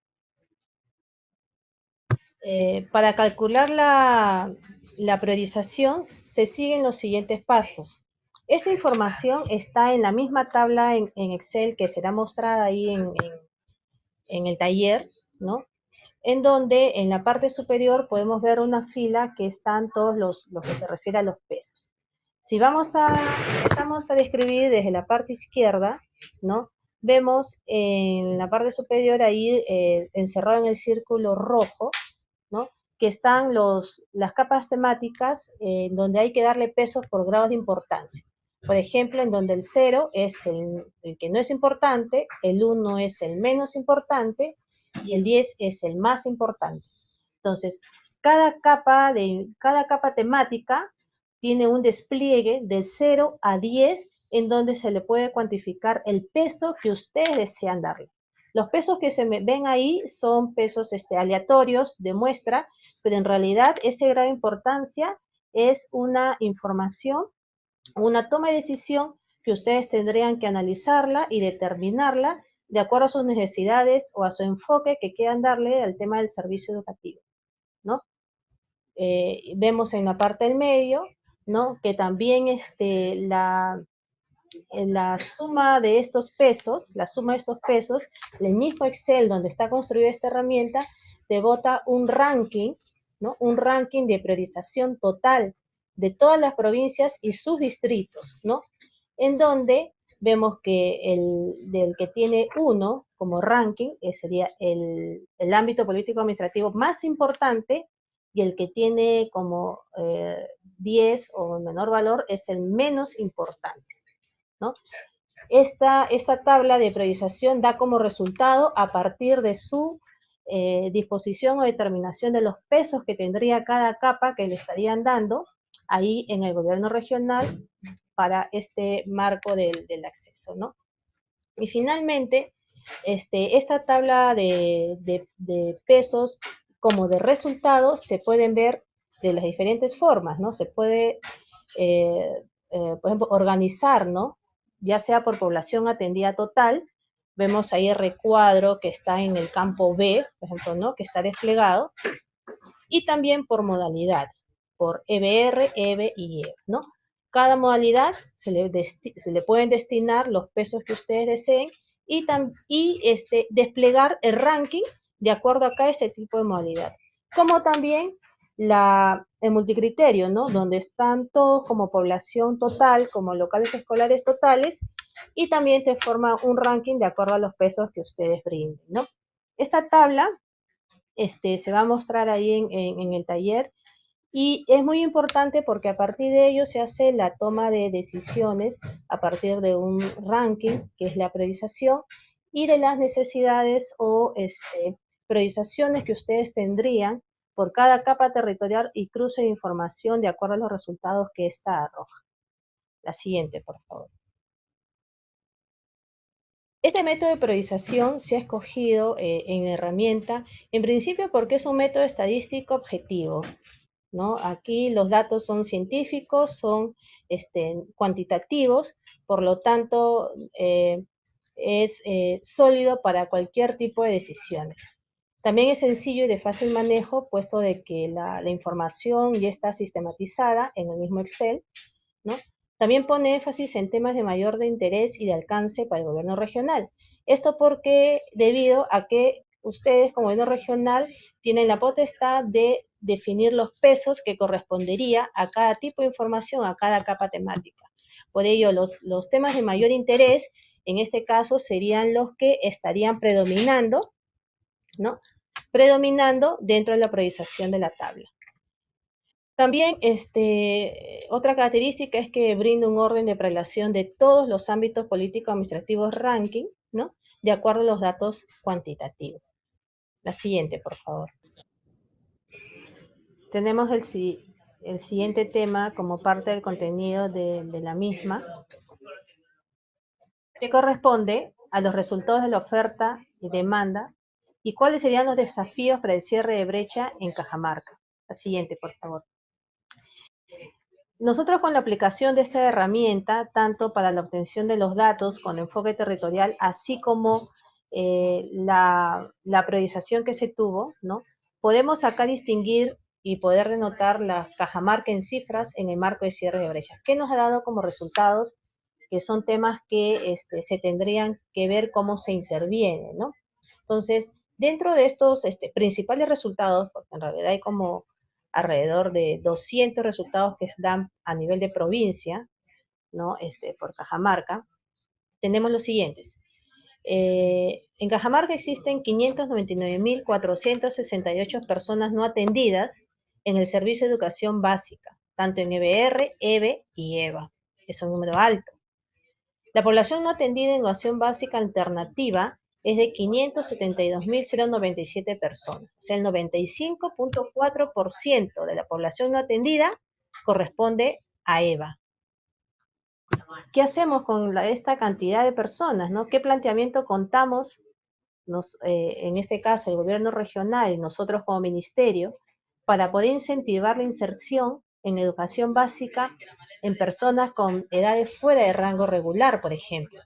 Para calcular la priorización, se siguen los siguientes pasos. Esta información está en la misma tabla en Excel que será mostrada ahí en el taller, ¿no? En donde en la parte superior podemos ver una fila que están todos los que se refiere a los pesos. Si empezamos a describir desde la parte izquierda, ¿no? Vemos en la parte superior ahí encerrado en el círculo rojo, ¿no? Que están las capas temáticas donde hay que darle pesos por grados de importancia. Por ejemplo, en donde el 0 es el que no es importante, el 1 es el menos importante y el 10 es el más importante. Entonces, cada capa temática tiene un despliegue del 0 a 10 en donde se le puede cuantificar el peso que ustedes desean darle. Los pesos que se ven ahí son pesos aleatorios de muestra, pero en realidad ese grado de importancia es una información, una toma de decisión que ustedes tendrían que analizarla y determinarla de acuerdo a sus necesidades o a su enfoque que quieran darle al tema del servicio educativo, ¿no? Vemos en la parte del medio, ¿no? Que también la suma de estos pesos, el mismo Excel donde está construida esta herramienta, te bota un ranking, ¿no? Un ranking de priorización total de todas las provincias y sus distritos, ¿no? En donde vemos que del que tiene 1 como ranking, sería el ámbito político administrativo más importante, y el que tiene como 10 o menor valor es el menos importante, ¿no? Esta tabla de priorización da como resultado, a partir de su disposición o determinación de los pesos que tendría cada capa que le estarían dando ahí en el gobierno regional para este marco del acceso, ¿no? Y finalmente, esta tabla de pesos como de resultados se pueden ver de las diferentes formas, ¿no? Se puede, por ejemplo, organizar, ¿no? Ya sea por población atendida total, vemos ahí el recuadro que está en el campo B, por ejemplo, ¿no? Que está desplegado, y también por modalidad, por EBR, EBE y EB, ¿no? Cada modalidad se le pueden destinar los pesos que ustedes deseen y desplegar el ranking de acuerdo a este tipo de modalidad. Como también el multicriterio, ¿no? Donde están todos como población total, como locales escolares totales, y también te forma un ranking de acuerdo a los pesos que ustedes brinden, ¿no? Esta tabla se va a mostrar ahí en el taller, Y es muy importante porque a partir de ello se hace la toma de decisiones a partir de un ranking, que es la priorización, y de las necesidades o priorizaciones que ustedes tendrían por cada capa territorial y cruce de información de acuerdo a los resultados que ésta arroja. La siguiente, por favor. Este método de priorización se ha escogido en herramienta, en principio porque es un método estadístico objetivo, ¿no? Aquí los datos son científicos, son cuantitativos, por lo tanto es sólido para cualquier tipo de decisiones. También es sencillo y de fácil manejo, puesto de que la información ya está sistematizada en el mismo Excel, ¿no? También pone énfasis en temas de mayor interés y de alcance para el gobierno regional. Esto porque debido a que ustedes como gobierno regional tienen la potestad de definir los pesos que correspondería a cada tipo de información, a cada capa temática. Por ello, los temas de mayor interés, en este caso, serían los que estarían predominando, ¿no? Predominando dentro de la priorización de la tabla. También otra característica es que brinda un orden de prelación de todos los ámbitos políticos administrativos ranking, ¿no? De acuerdo a los datos cuantitativos. La siguiente, por favor. Tenemos el siguiente tema como parte del contenido de la misma, que corresponde a los resultados de la oferta y demanda y cuáles serían los desafíos para el cierre de brecha en Cajamarca. La siguiente, por favor. Nosotros con la aplicación de esta herramienta, tanto para la obtención de los datos con enfoque territorial, así como la priorización que se tuvo, ¿no? Podemos acá distinguir y poder denotar la Cajamarca en cifras en el marco de cierre de brechas. ¿Qué nos ha dado como resultados? Que son temas que se tendrían que ver cómo se interviene, ¿no? Entonces, dentro de estos principales resultados, porque en realidad hay como alrededor de 200 resultados que se dan a nivel de provincia, ¿no? Por Cajamarca, tenemos los siguientes. En Cajamarca existen 599.468 personas no atendidas en el servicio de educación básica, tanto en EBR, EBE y EVA. Es un número alto. La población no atendida en educación básica alternativa es de 572.097 personas. O sea, el 95.4% de la población no atendida corresponde a EVA. ¿Qué hacemos con esta cantidad de personas, ¿no? ¿Qué planteamiento contamos, en este caso el gobierno regional y nosotros como ministerio, para poder incentivar la inserción en educación básica en personas con edades fuera de rango regular, por ejemplo?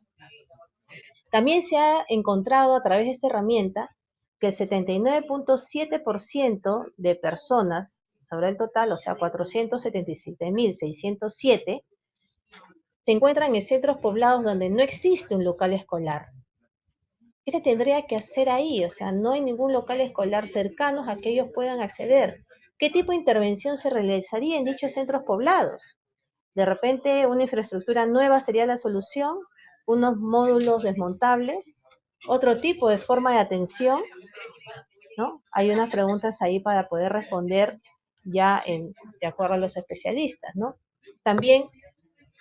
También se ha encontrado a través de esta herramienta que el 79.7% de personas sobre el total, o sea, 477.607, se encuentran en centros poblados donde no existe un local escolar. ¿Qué se tendría que hacer ahí? O sea, no hay ningún local escolar cercano a que ellos puedan acceder. ¿Qué tipo de intervención se realizaría en dichos centros poblados? De repente, una infraestructura nueva sería la solución, unos módulos desmontables, otro tipo de forma de atención, ¿no? Hay unas preguntas ahí para poder responder ya de acuerdo a los especialistas, ¿no? También,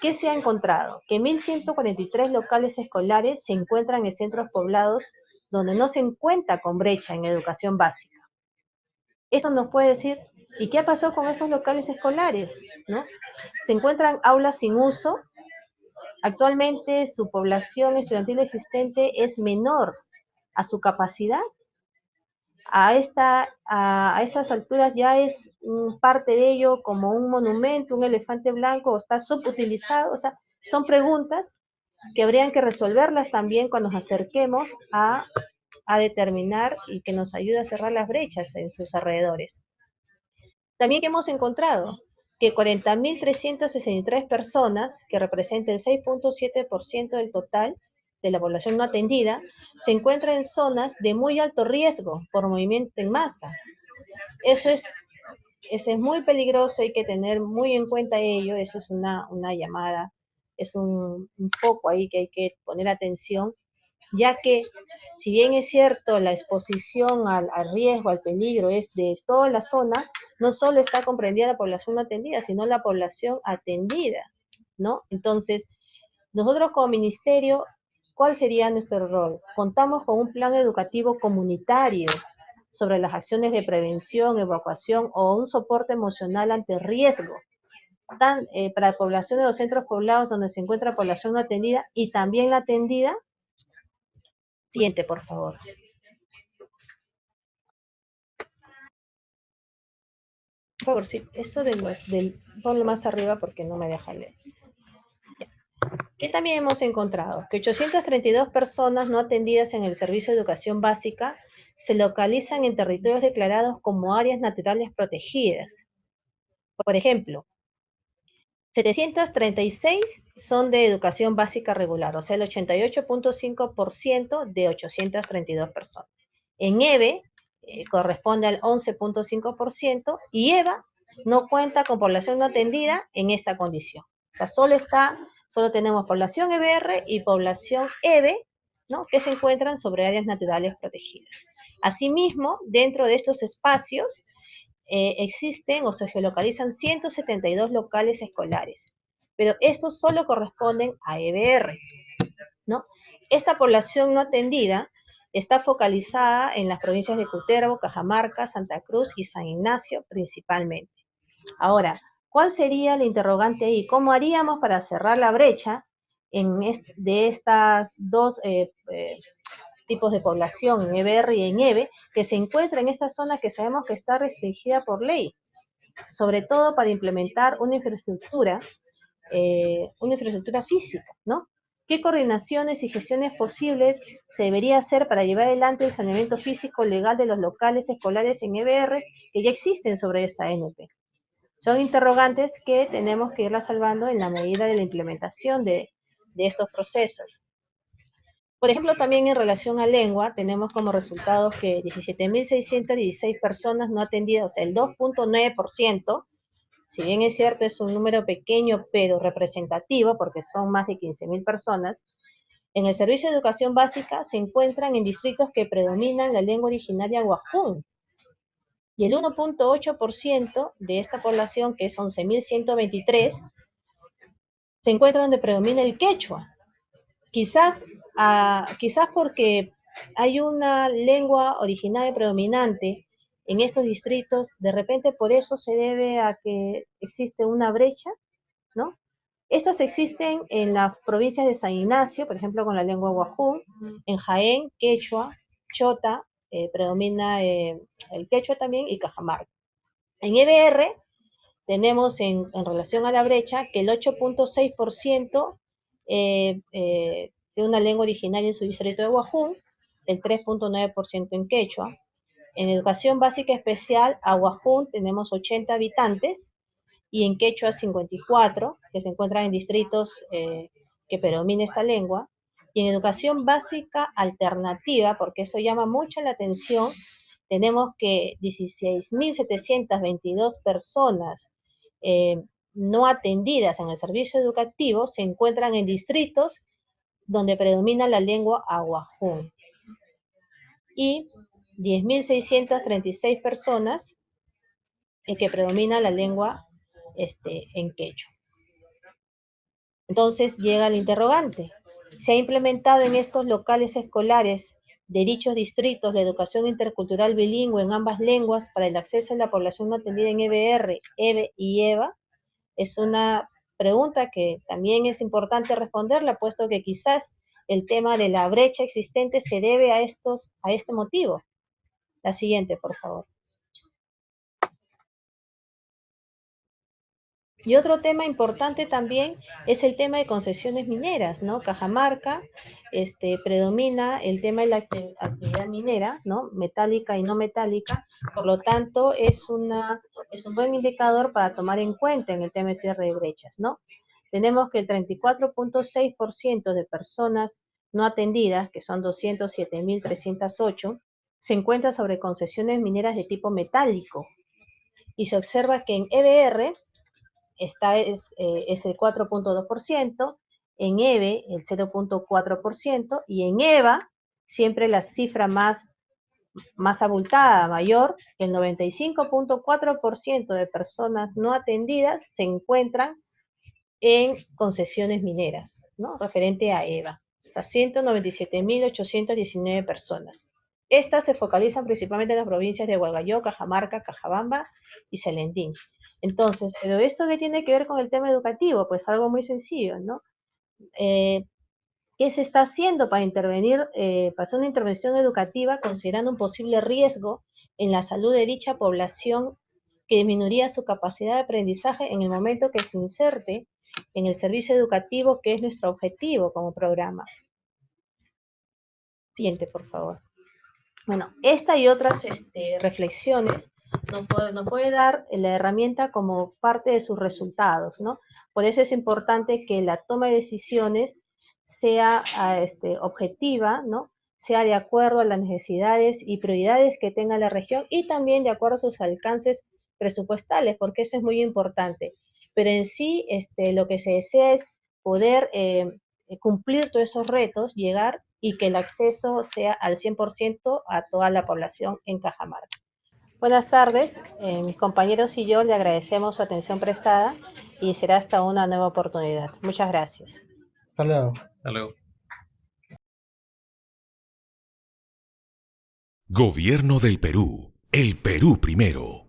¿qué se ha encontrado? Que 1.143 locales escolares se encuentran en centros poblados donde no se cuenta con brecha en educación básica. Esto nos puede decir, ¿y qué ha pasado con esos locales escolares? ¿No? Se encuentran aulas sin uso. Actualmente su población estudiantil existente es menor a su capacidad. A estas alturas ya es parte de ello como un monumento, un elefante blanco, o está subutilizado. O sea, son preguntas que habrían que resolverlas también cuando nos acerquemos a determinar y que nos ayude a cerrar las brechas en sus alrededores. También hemos encontrado que 40.363 personas, que representan el 6.7% del total de la población no atendida, se encuentran en zonas de muy alto riesgo por movimiento en masa. Eso es muy peligroso, hay que tener muy en cuenta ello, eso es una llamada, es un foco ahí que hay que poner atención ya que si bien es cierto la exposición al riesgo, al peligro es de toda la zona, no solo está comprendida la población no atendida, sino la población atendida, ¿no? Entonces, nosotros como ministerio, ¿cuál sería nuestro rol? Contamos con un plan educativo comunitario sobre las acciones de prevención, evacuación o un soporte emocional ante riesgo, para población de los centros poblados donde se encuentra población no atendida y también la atendida. Siguiente, por favor. Por favor, sí, eso ponlo más arriba porque no me deja leer. ¿Qué también hemos encontrado? Que 832 personas no atendidas en el servicio de educación básica se localizan en territorios declarados como áreas naturales protegidas. Por ejemplo, 736 son de educación básica regular, o sea, el 88.5% de 832 personas. En EVE corresponde al 11.5% y EVA no cuenta con población no atendida en esta condición. O sea, solo tenemos población EBR y población EVE, ¿no?, que se encuentran sobre áreas naturales protegidas. Asimismo, dentro de estos espacios, existen o se geolocalizan 172 locales escolares, pero estos solo corresponden a EBR, ¿no? Esta población no atendida está focalizada en las provincias de Cutervo, Cajamarca, Santa Cruz y San Ignacio principalmente. Ahora, ¿cuál sería el interrogante ahí? ¿Cómo haríamos para cerrar la brecha de estas dos tipos de población, en EBR y en EVE, que se encuentra en esta zona que sabemos que está restringida por ley, sobre todo para implementar una infraestructura física, ¿no? ¿Qué coordinaciones y gestiones posibles se debería hacer para llevar adelante el saneamiento físico legal de los locales escolares en EBR que ya existen sobre esa NP? Son interrogantes que tenemos que irlas salvando en la medida de la implementación de estos procesos. Por ejemplo, también en relación a lengua, tenemos como resultados que 17.616 personas no atendidas, o sea, el 2.9%, si bien es cierto, es un número pequeño, pero representativo, porque son más de 15.000 personas, en el servicio de educación básica se encuentran en distritos que predominan la lengua originaria guajún. Y el 1.8% de esta población, que es 11.123, se encuentra donde predomina el quechua. Quizás porque hay una lengua originaria predominante en estos distritos, de repente por eso se debe a que existe una brecha, ¿no? Estas existen en las provincias de San Ignacio, por ejemplo, con la lengua guajún, en Jaén, quechua, chota, predomina el quechua también, y Cajamarca. En EBR tenemos en relación a la brecha que el 8.6% de una lengua originaria en su distrito de Guajún, el 3.9% en quechua. En educación básica especial, a Guajún tenemos 80 habitantes y en quechua 54, que se encuentran en distritos que predomina esta lengua. Y en educación básica alternativa, porque eso llama mucho la atención, tenemos que 16.722 personas no atendidas en el servicio educativo se encuentran en distritos donde predomina la lengua aguajún. Y 10.636 personas en que predomina la lengua en quechua. Entonces llega el interrogante. ¿Se ha implementado en estos locales escolares de dichos distritos la educación intercultural bilingüe en ambas lenguas para el acceso de la población no atendida en EBR, EVE y EVA? Es una pregunta que también es importante responderla, puesto que quizás el tema de la brecha existente se debe a este motivo. La siguiente, por favor. Y otro tema importante también es el tema de concesiones mineras, ¿no? Cajamarca predomina el tema de la actividad minera, ¿no? Metálica y no metálica, por lo tanto es un buen indicador para tomar en cuenta en el tema de cierre de brechas, ¿no? Tenemos que el 34.6% de personas no atendidas, que son 207.308, se encuentra sobre concesiones mineras de tipo metálico, y se observa que en EBR es el 4.2%, en EVE el 0.4% y en EVA siempre la cifra más abultada, mayor, el 95.4% de personas no atendidas se encuentran en concesiones mineras, ¿no? Referente a EVA. O sea, 197.819 personas. Estas se focalizan principalmente en las provincias de Hualgayoc, Cajamarca, Cajabamba y Celendín. Entonces, ¿pero esto qué tiene que ver con el tema educativo? Pues algo muy sencillo, ¿no? ¿Qué se está haciendo para intervenir, para hacer una intervención educativa considerando un posible riesgo en la salud de dicha población que disminuiría su capacidad de aprendizaje en el momento que se inserte en el servicio educativo, que es nuestro objetivo como programa? Siguiente, por favor. Bueno, esta y otras reflexiones nos puede dar la herramienta como parte de sus resultados, ¿no? Por eso es importante que la toma de decisiones sea objetiva, ¿no? Sea de acuerdo a las necesidades y prioridades que tenga la región y también de acuerdo a sus alcances presupuestales, porque eso es muy importante. Pero en sí, lo que se desea es poder cumplir todos esos retos, llegar y que el acceso sea al 100% a toda la población en Cajamarca. Buenas tardes, mis compañeros y yo le agradecemos su atención prestada y será hasta una nueva oportunidad. Muchas gracias. Hasta luego. Hasta luego. Gobierno del Perú. El Perú primero.